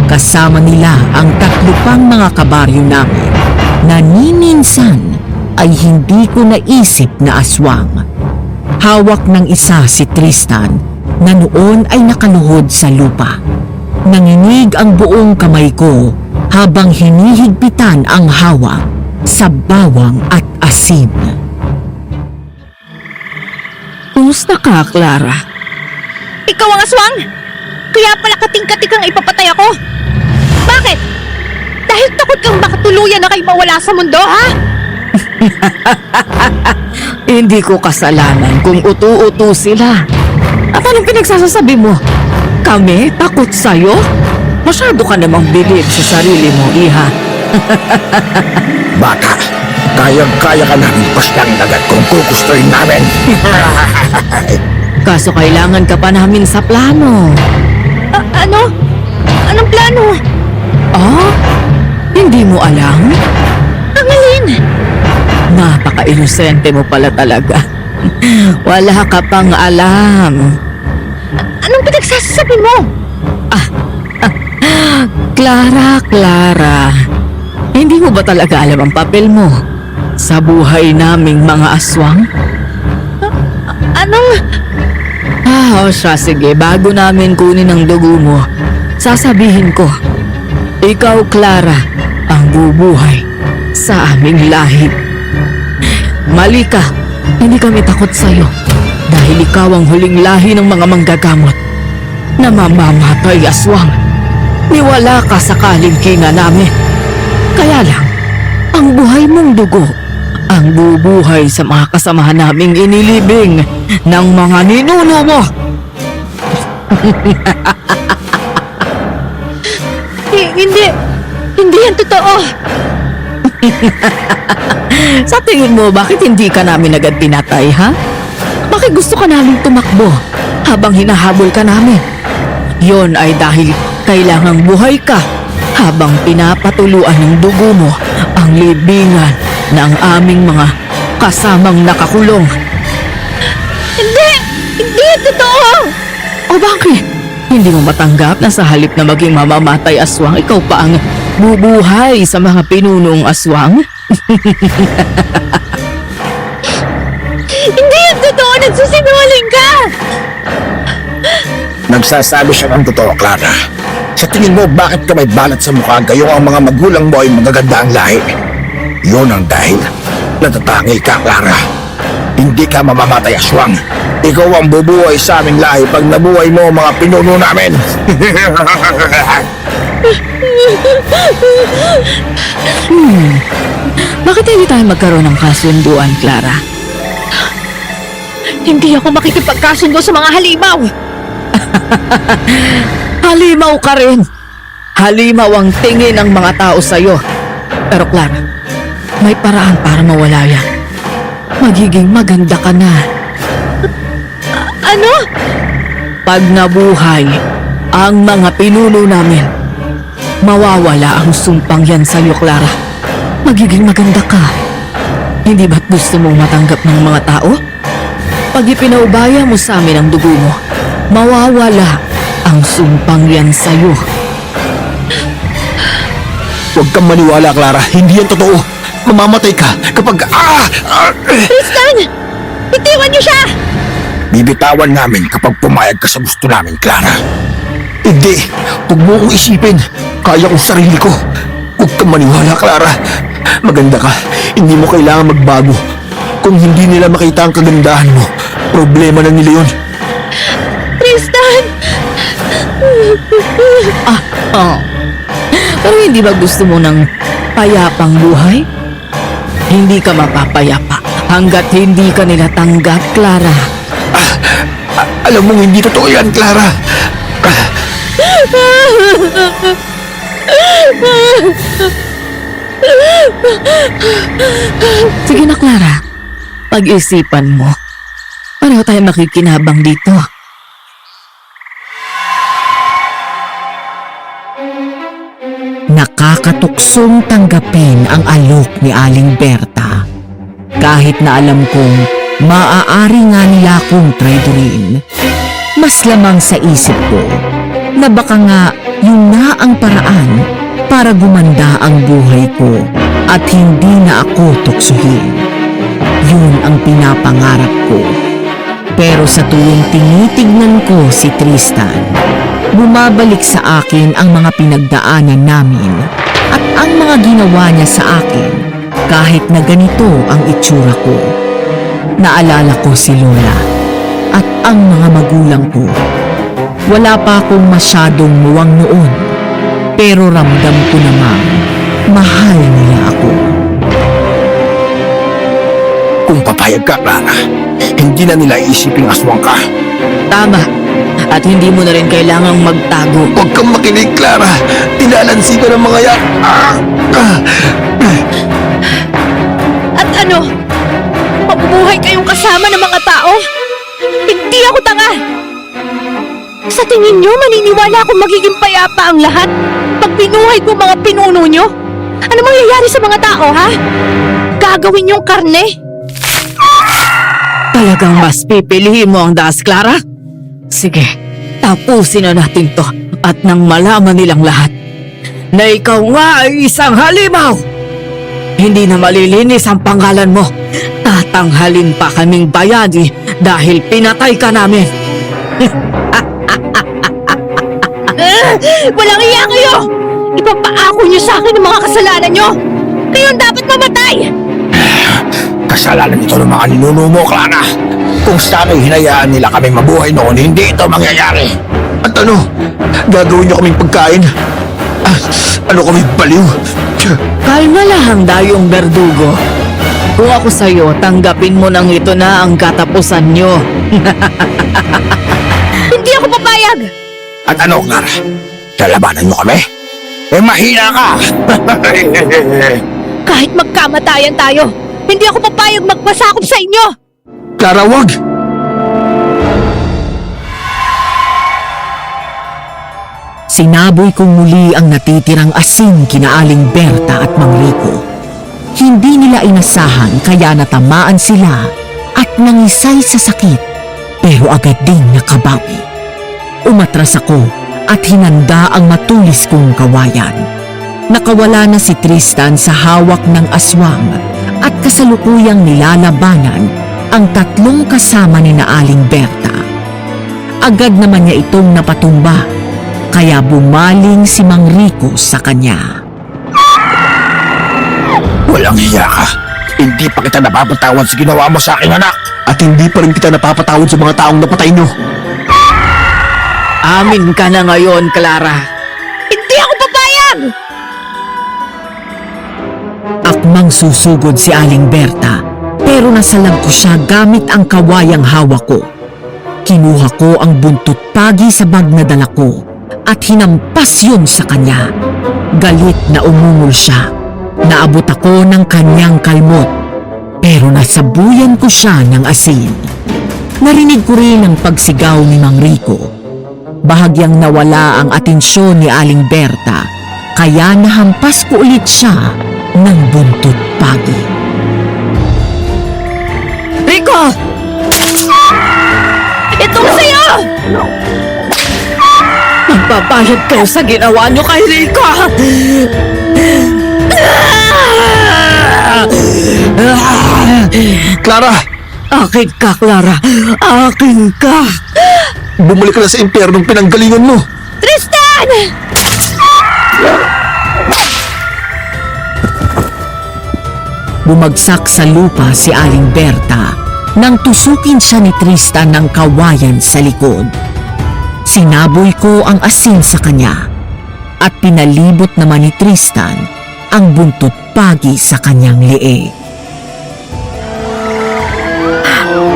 Kasama nila ang 3 pang mga kabaryo namin na ni minsan ay hindi ko naisip na aswang. Hawak ng isa si Tristan na noon ay nakaluhod sa lupa. Nanginig ang buong kamay ko habang hinihigpitan ang hawak sa bawang at asin. Kumusta ka, Clara? Ikaw ang aswang! Kaya pala kating-katik ang ipapatay ako! Bakit? Dahil takot kang baka tuluyan na kayo mawala sa mundo, ha? Hindi ko kasalanan kung utu-utu sila. At anong pinagsasasabi mo? Kami takot sa'yo? Masyado ka namang bilib sa sarili mo, iha. bata, kayang-kaya ka namin paslang agad kung kukustuhin namin. Kaso kailangan ka pa namin sa plano. Ano? Anong plano? Oh? Hindi mo alam? Ang alin? Napaka-inosente mo pala talaga. Wala ka pang alam. Anong pinagsasabi mo? Clara. Hindi mo ba talaga alam ang papel mo sa buhay naming mga aswang? Anong... O siya, sige. Bago namin kunin ang dugo mo, sasabihin ko, ikaw, Clara, ang bubuhay sa aming lahi. Mali ka. Hindi kami takot sa'yo dahil ikaw ang huling lahi ng mga manggagamot na mamamatay aswang. Niwala ka sa kalingkingan namin. Kaya lang, ang buhay mong dugo ang bubuhay sa mga kasamahan naming inilibing ng mga ninuno mo. Hindi yan totoo. Sa tingin mo, bakit hindi ka namin agad pinatay, ha? Bakit gusto ka namin tumakbo habang hinahabol ka namin? Yon ay dahil kailangang buhay ka habang pinapatuluan ng dugo mo ang libingan na ang aming mga kasamang nakakulong. Hindi! Hindi yan totoo! O bakit? Hindi mo matanggap na sa halip na maging mamamatay aswang, ikaw pa ang bubuhay sa mga pinunong aswang? Hindi yan totoo! Nagsisinungaling ka! Nagsasabi siya ng totoo, Clara. Sa tingin mo, bakit ka may balat sa mukha gayong ang mga magulang mo ay magaganda ang lahi? Yun ang dahil natatangil ka, Clara. Hindi ka mamamatay aswang. Ikaw ang bubuhay sa aming lahi pag nabuhay mo ang mga pinuno namin. Bakit hindi tayo magkaroon ng kasunduan, Clara? Hindi ako makikipagkasundo sa mga halimaw! Halimaw ka rin! Halimaw ang tingin ng mga tao sa'yo. Pero Clara, may paraan para mawala yan. Magiging maganda ka na. Ano? Pag nabuhay ang mga pinuno namin, mawawala ang sumpang yan sa'yo, Clara. Magiging maganda ka. Hindi ba't gusto mong matanggap ng mga tao? Pag ipinaubaya mo sa amin ang dugo mo, mawawala ang sumpang yan sa'yo. Huwag kang maniwala, Clara. Hindi yan totoo. Mamamatay ka kapag... Tristan! Itiwan niyo siya! Bibitawan namin kapag pumayag ka sa gusto namin, Clara. Hindi. Huwag mo akong isipin. Kaya kong sarili ko. Huwag kang maniwala, Clara. Maganda ka. Hindi mo kailangan magbago. Kung hindi nila makita ang kagandahan mo, problema na nila yun. Tristan! Pero hindi ba gusto mo ng payapang buhay? Hindi ka mapapayapa hanggat hindi ka nila tanggap, Clara. Alam mong hindi totoo yan, Clara. Sige na, Clara. Pag-isipan mo. Pareho tayo makikinabang dito. Nakakatuksong tanggapin ang alok ni Aling Berta. Kahit na alam kong maaari nga nila akong traidorin. Mas lamang sa isip ko na baka nga yun na ang paraan para gumanda ang buhay ko at hindi na ako tuksuhin. Yun ang pinapangarap ko. Pero sa tuwing tinitignan ko si Tristan, bumabalik sa akin ang mga pinagdaanan namin at ang mga ginawa niya sa akin kahit na ganito ang itsura ko. Naalala ko si Lola at ang mga magulang ko. Wala pa akong masyadong muwang noon, pero ramdam ko namang mahal nila ako. Kung papayag ka, Clara, hindi na nila iisiping aswang ka. Tama. At hindi mo na rin kailangang magtago. Huwag kang makinig, Clara. Tinalansi ka ng mga yan. At ano? Mabubuhay kayong kasama ng mga tao? Hindi ako tanga! Sa tingin nyo, maniniwala akong magiging payapa ang lahat pag binuhay ko mga pinuno nyo? Ano mangyayari sa mga tao, ha? Gagawin yung karne? Talagang mas pipiliin mo ang daas, Clara? Sige, tapusin na natin to at nang malaman nilang lahat na ikaw nga ay isang halimaw. Hindi na malilinis ang pangalan mo. Tatanghalin pa kaming bayani dahil pinatay ka namin. Walang iya kayo! Ipapaako nyo sa akin ang mga kasalanan nyo! Kayo ang dapat mamatay! Kasalanan ito ng mga ninuno mo, Clara. Kung sana'y hinayaan nila kaming mabuhay noon, hindi ito mangyayari. At ano? Gagawin niyo kaming pagkain? Ano kami baliw? Kalma lang, Dayong Berdugo. Kung ako sa'yo, tanggapin mo nang ito na ang katapusan nyo. Hindi ako papayag! At ano, Clara? Lalabanan mo kami? Mahina ka! Kahit magkamatayan tayo, hindi ako papayag magpasakop sa inyo! Clara, wag! Sinaboy kong muli ang natitirang asin kina Aling Berta at Mang Rico. Hindi nila inasahan kaya natamaan sila at nangisay sa sakit pero agad ding nakabawi. Umatras ako at hinanda ang matulis kong kawayan. Nakawala na si Tristan sa hawak ng aswang at kasalukuyang nilalabanan ang tatlong kasama ni na Aling Berta. Agad naman niya itong napatumba kaya bumaling si Mang Rico sa kanya. Walang hiya ka. Hindi pa kita napapatawad sa ginawa mo sa aking anak. At hindi pa rin kita napapatawad sa mga taong napatay nyo. Amin ka na ngayon, Clara. Hindi ako papayag! Akmang susugod si Aling Berta pero nasalag ko siya gamit ang kawayang hawak ko. Kinuha ko ang buntot pagi sa bag na dala ko at hinampas yun sa kanya. Galit na umungol siya. Naabot ako ng kanyang kalmot pero nasabuyan ko siya ng asin. Narinig ko rin ang pagsigaw ni Mang Rico. Bahagyang nawala ang atensyon ni Aling Berta kaya nahampas ko ulit siya ng buntot pagi. Rico! Itong sa'yo! Magbabayad kayo sa ginawa niyo kay Rico! Clara! Akin ka, Clara! Akin ka! Bumalik ka na sa impyernong pinanggalingan mo! Tristan! Bumagsak sa lupa si Aling Berta nang tusukin siya ni Tristan ng kawayan sa likod. Sinaboy ko ang asin sa kanya at pinalibot naman ni Tristan ang buntot pagi sa kanyang leeg.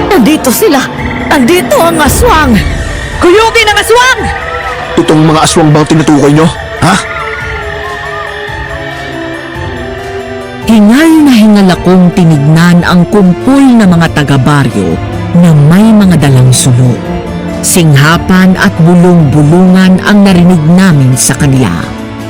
Nandito sila! Nandito ang aswang! Kuyugin ang aswang! Itong mga aswang bang tinutukoy nyo? Ha? Hingal na hingal akong tinignan ang kumpol na mga taga-baryo na may mga dalang sulo. Singhapan at bulong-bulungan ang narinig namin sa kanila.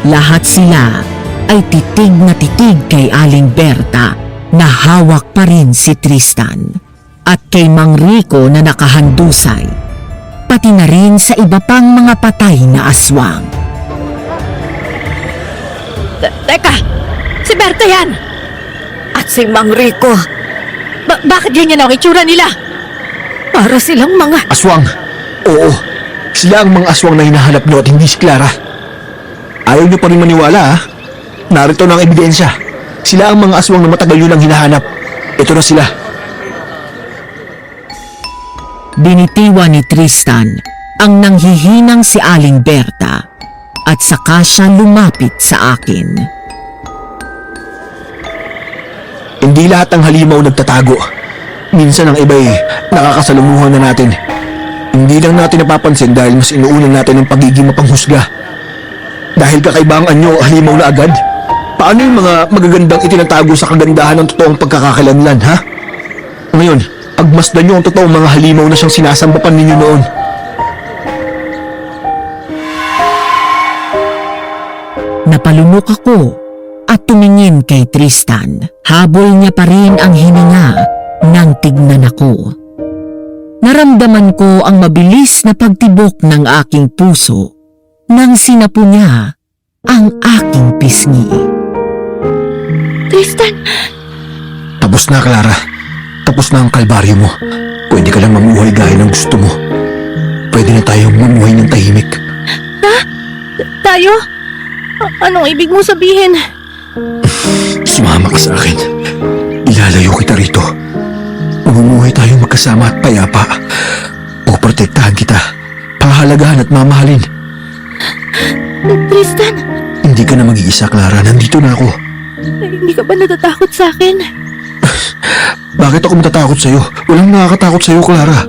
Lahat sila ay titig na titig kay Aling Berta na hawak pa rin si Tristan at kay Mang Rico na nakahandusay, pati na rin sa iba pang mga patay na aswang. Teka! Si Berta yan! At si Mang Rico! Bakit ganyan ang itsura nila? Para silang mga... Aswang! Oo, sila ang mga aswang na hinahanap nyo at hindi si Clara. Ayaw nyo pa rin maniwala ha? Narito na ang ebidensya. Sila ang mga aswang na matagal nyo lang hinahanap. Ito na sila. Binitiwan ni Tristan ang nanghihinang si Aling Berta at saka siya lumapit sa akin. Hindi lahat ng halimaw nagtatago. Minsan ang iba'y nakakasalumuhan na natin. Hindi lang natin napapansin dahil mas inuunan natin ang pagiging mapanghusga. Dahil kakaiba ang anyo halimaw na agad. Paano yung mga magagandang itinatago sa kagandahan ng totoong pagkakakilanlan, ha? Ngayon, pagmasdan nyo ang totoong mga halimaw na siyang sinasambapan ninyo noon. Napalunok ako at tumingin kay Tristan. Habol niya pa rin ang hininga nang tignan ako. Naramdaman ko ang mabilis na pagtibok ng aking puso nang sinapu niya ang aking pisngi. Tristan! Tapos na, Clara. Tapos na ang kalbaryo mo. Pwede ka lang mamuhay gaya ng gusto mo. Pwede na tayong mamuhay ng tahimik. Tayo? Anong ibig mo sabihin? Sumama ka sa akin. Ilalayo kita rito. Mamumuhay tayong magkasama at payapa. Poprotektahan kita. Pahalagahan at mamahalin. Tristan, Hindi ka na mag-iisa, Clara. Nandito na ako. hindi ka ba natatakot sa akin? Bakit ako matatakot sa'yo? Walang nakakatakot sa'yo, Clara.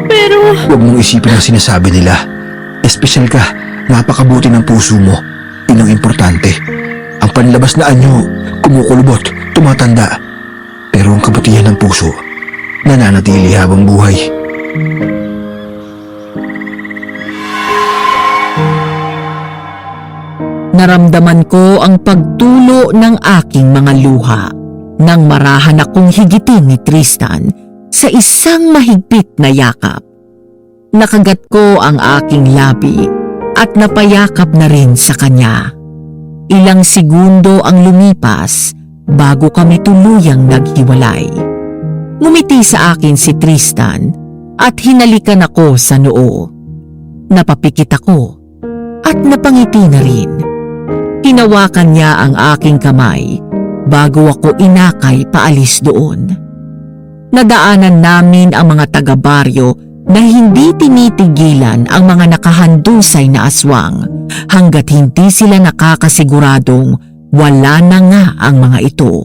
Pero... Huwag mong isipin ang sinasabi nila. Espesyal ka. Napakabuti ng puso mo. Yun ang importante. Ang panlabas na anyo, kumukulubot, tumatanda. Pero ang kabutihan ng puso, nananatili habang buhay. Naramdaman ko ang pagtulo ng aking mga luha nang marahan akong higitin ni Tristan sa isang mahigpit na yakap. Nakagat ko ang aking labi at napayakap na rin sa kanya. Ilang segundo ang lumipas bago kami tuluyang naghiwalay. Ngumiti sa akin si Tristan at hinalikan ako sa noo. Napapikit ako at napangiti na rin. Hinawakan niya ang aking kamay bago ako inakay paalis doon. Nadaanan namin ang mga taga-baryo na hindi tinitigilan ang mga nakahandusay na aswang hanggat hindi sila nakakasiguradong wala na nga ang mga ito.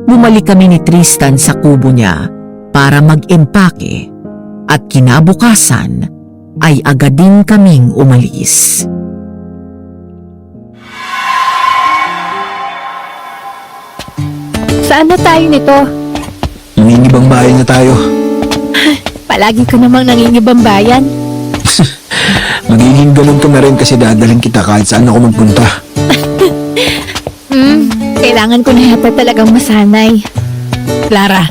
Bumalik kami ni Tristan sa kubo niya para mag-empake at kinabukasan ay agad din kaming umalis. Saan na tayo nito? Nangingibang bayan na tayo. Palagi ka namang nangingibang bayan. Magiging ganun ka na rin kasi dadalhin kita kahit saan ako magpunta. Kailangan ko na yata talagang masanay. Clara,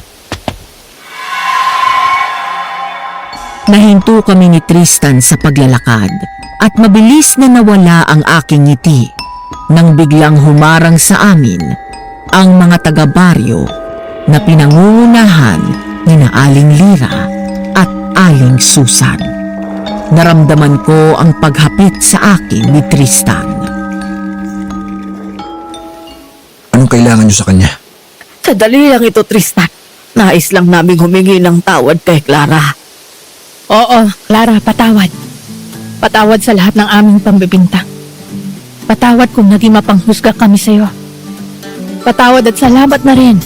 Nahinto kami ni Tristan sa paglalakad at mabilis na nawala ang aking ngiti nang biglang humarang sa amin ang mga taga-baryo na pinangungunahan ni na Aling Lira at Aling Susan. Naramdaman ko ang paghapit sa akin ni Tristan. Anong kailangan niyo sa kanya? Sadali lang ito, Tristan. Nais lang naming humingi ng tawad kay Clara. oo, Clara, patawad. Patawad sa lahat ng aming pambibintang. Patawad kung naging mapanghusga kami sa'yo. Patawad at salamat na rin.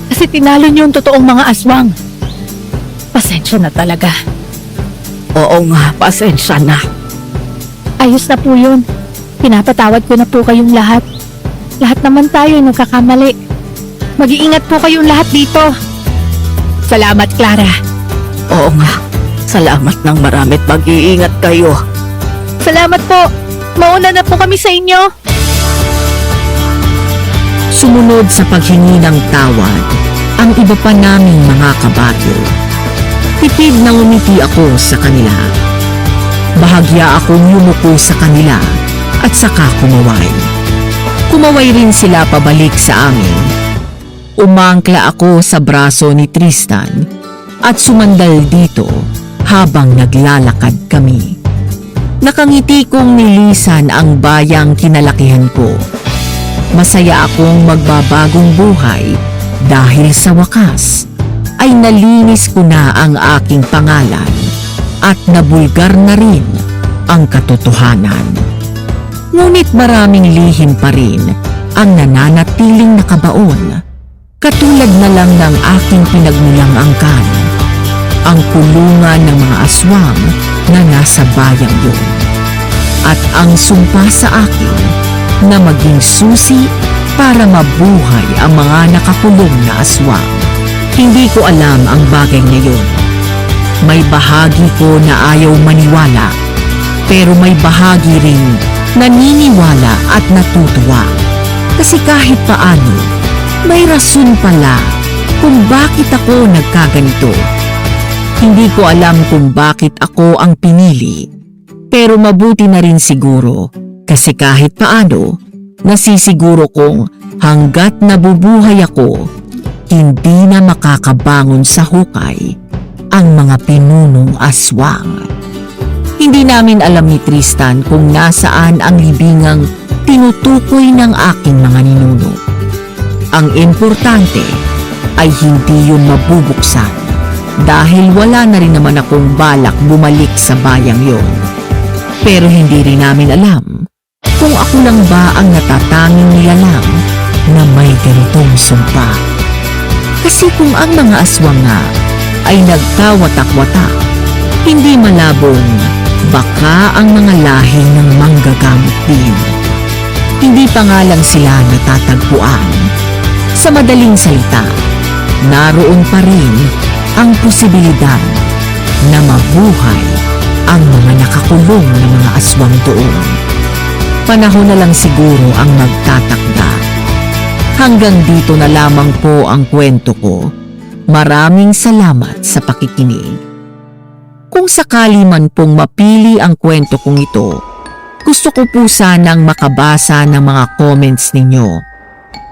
Kasi tinalo niyo yung totoong mga aswang. Pasensya na talaga. Oo nga, pasensya na. Ayos na po yun. Pinapatawad ko na po kayong lahat. Lahat naman tayo ay nagkakamali. Mag-iingat po kayong lahat dito. Salamat, Clara. Oo nga, salamat ng marami't mag-iingat kayo. Salamat po. Mauna na po kami sa inyo. Sumunod sa paghingi ng tawad ang iba pa naming mga kabaryo. Tipid na ngumiti ako sa kanila. Bahagya akong yumuko sa kanila at saka kumaway. Kumaway rin sila pabalik sa amin. Umangkla ako sa braso ni Tristan at sumandal dito habang naglalakad kami. Nakangiti kong nilisan ang bayang kinalakihan ko. Masaya akong magbabagong buhay dahil sa wakas ay nalinis ko na ang aking pangalan at nabulgar na rin ang katotohanan. Ngunit maraming lihim pa rin ang nananatiling nakabaon. Katulad na lang ng aking pinagmulang angkan, ang kulungan ng mga aswang na nasa bayang yun. At ang sumpa sa akin na maging susi para mabuhay ang mga nakakulong na aswang. Hindi ko alam ang bagay na yun. May bahagi ko na ayaw maniwala, pero may bahagi rin naniniwala at natutuwa. Kasi kahit paano, may rason pala kung bakit ako nagkaganito. Hindi ko alam kung bakit ako ang pinili, pero mabuti na rin siguro kasi kahit paano, nasisiguro kong hanggat nabubuhay ako, hindi na makakabangon sa hukay ang mga pinunong aswang. Hindi namin alam ni Tristan kung nasaan ang libingang tinutukoy ng aking mga ninuno. Ang importante ay hindi yun mabubuksan dahil wala na rin naman akong balak bumalik sa bayang yon. Pero hindi rin namin alam kung ako lang ba ang natatanging nilalang na may ganitong sumpa. Kasi kung ang mga aswang nga ay nagkawatak-watak, hindi malabong baka ang mga lahi ng manggagamot din. Hindi pa nga lang sila natatagpuan. Sa madaling salita, naroon pa rin ang posibilidad na mabuhay ang mga nakakulong na mga aswang doon. Panahon na lang siguro ang magtatakda. Hanggang dito na lamang po ang kwento ko. Maraming salamat sa pakikinig. Kung sakali man pong mapili ang kwento kong ito, gusto ko po sanang makabasa ng mga comments ninyo.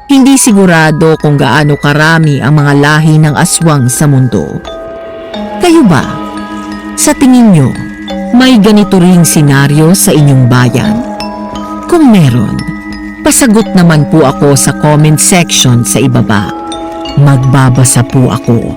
Hindi sigurado kung gaano karami ang mga lahi ng aswang sa mundo. Kayo ba? Sa tingin nyo, may ganito ring senaryo sa inyong bayan? Kung meron, pasagot naman po ako sa comment section sa ibaba. Magbabasa po ako.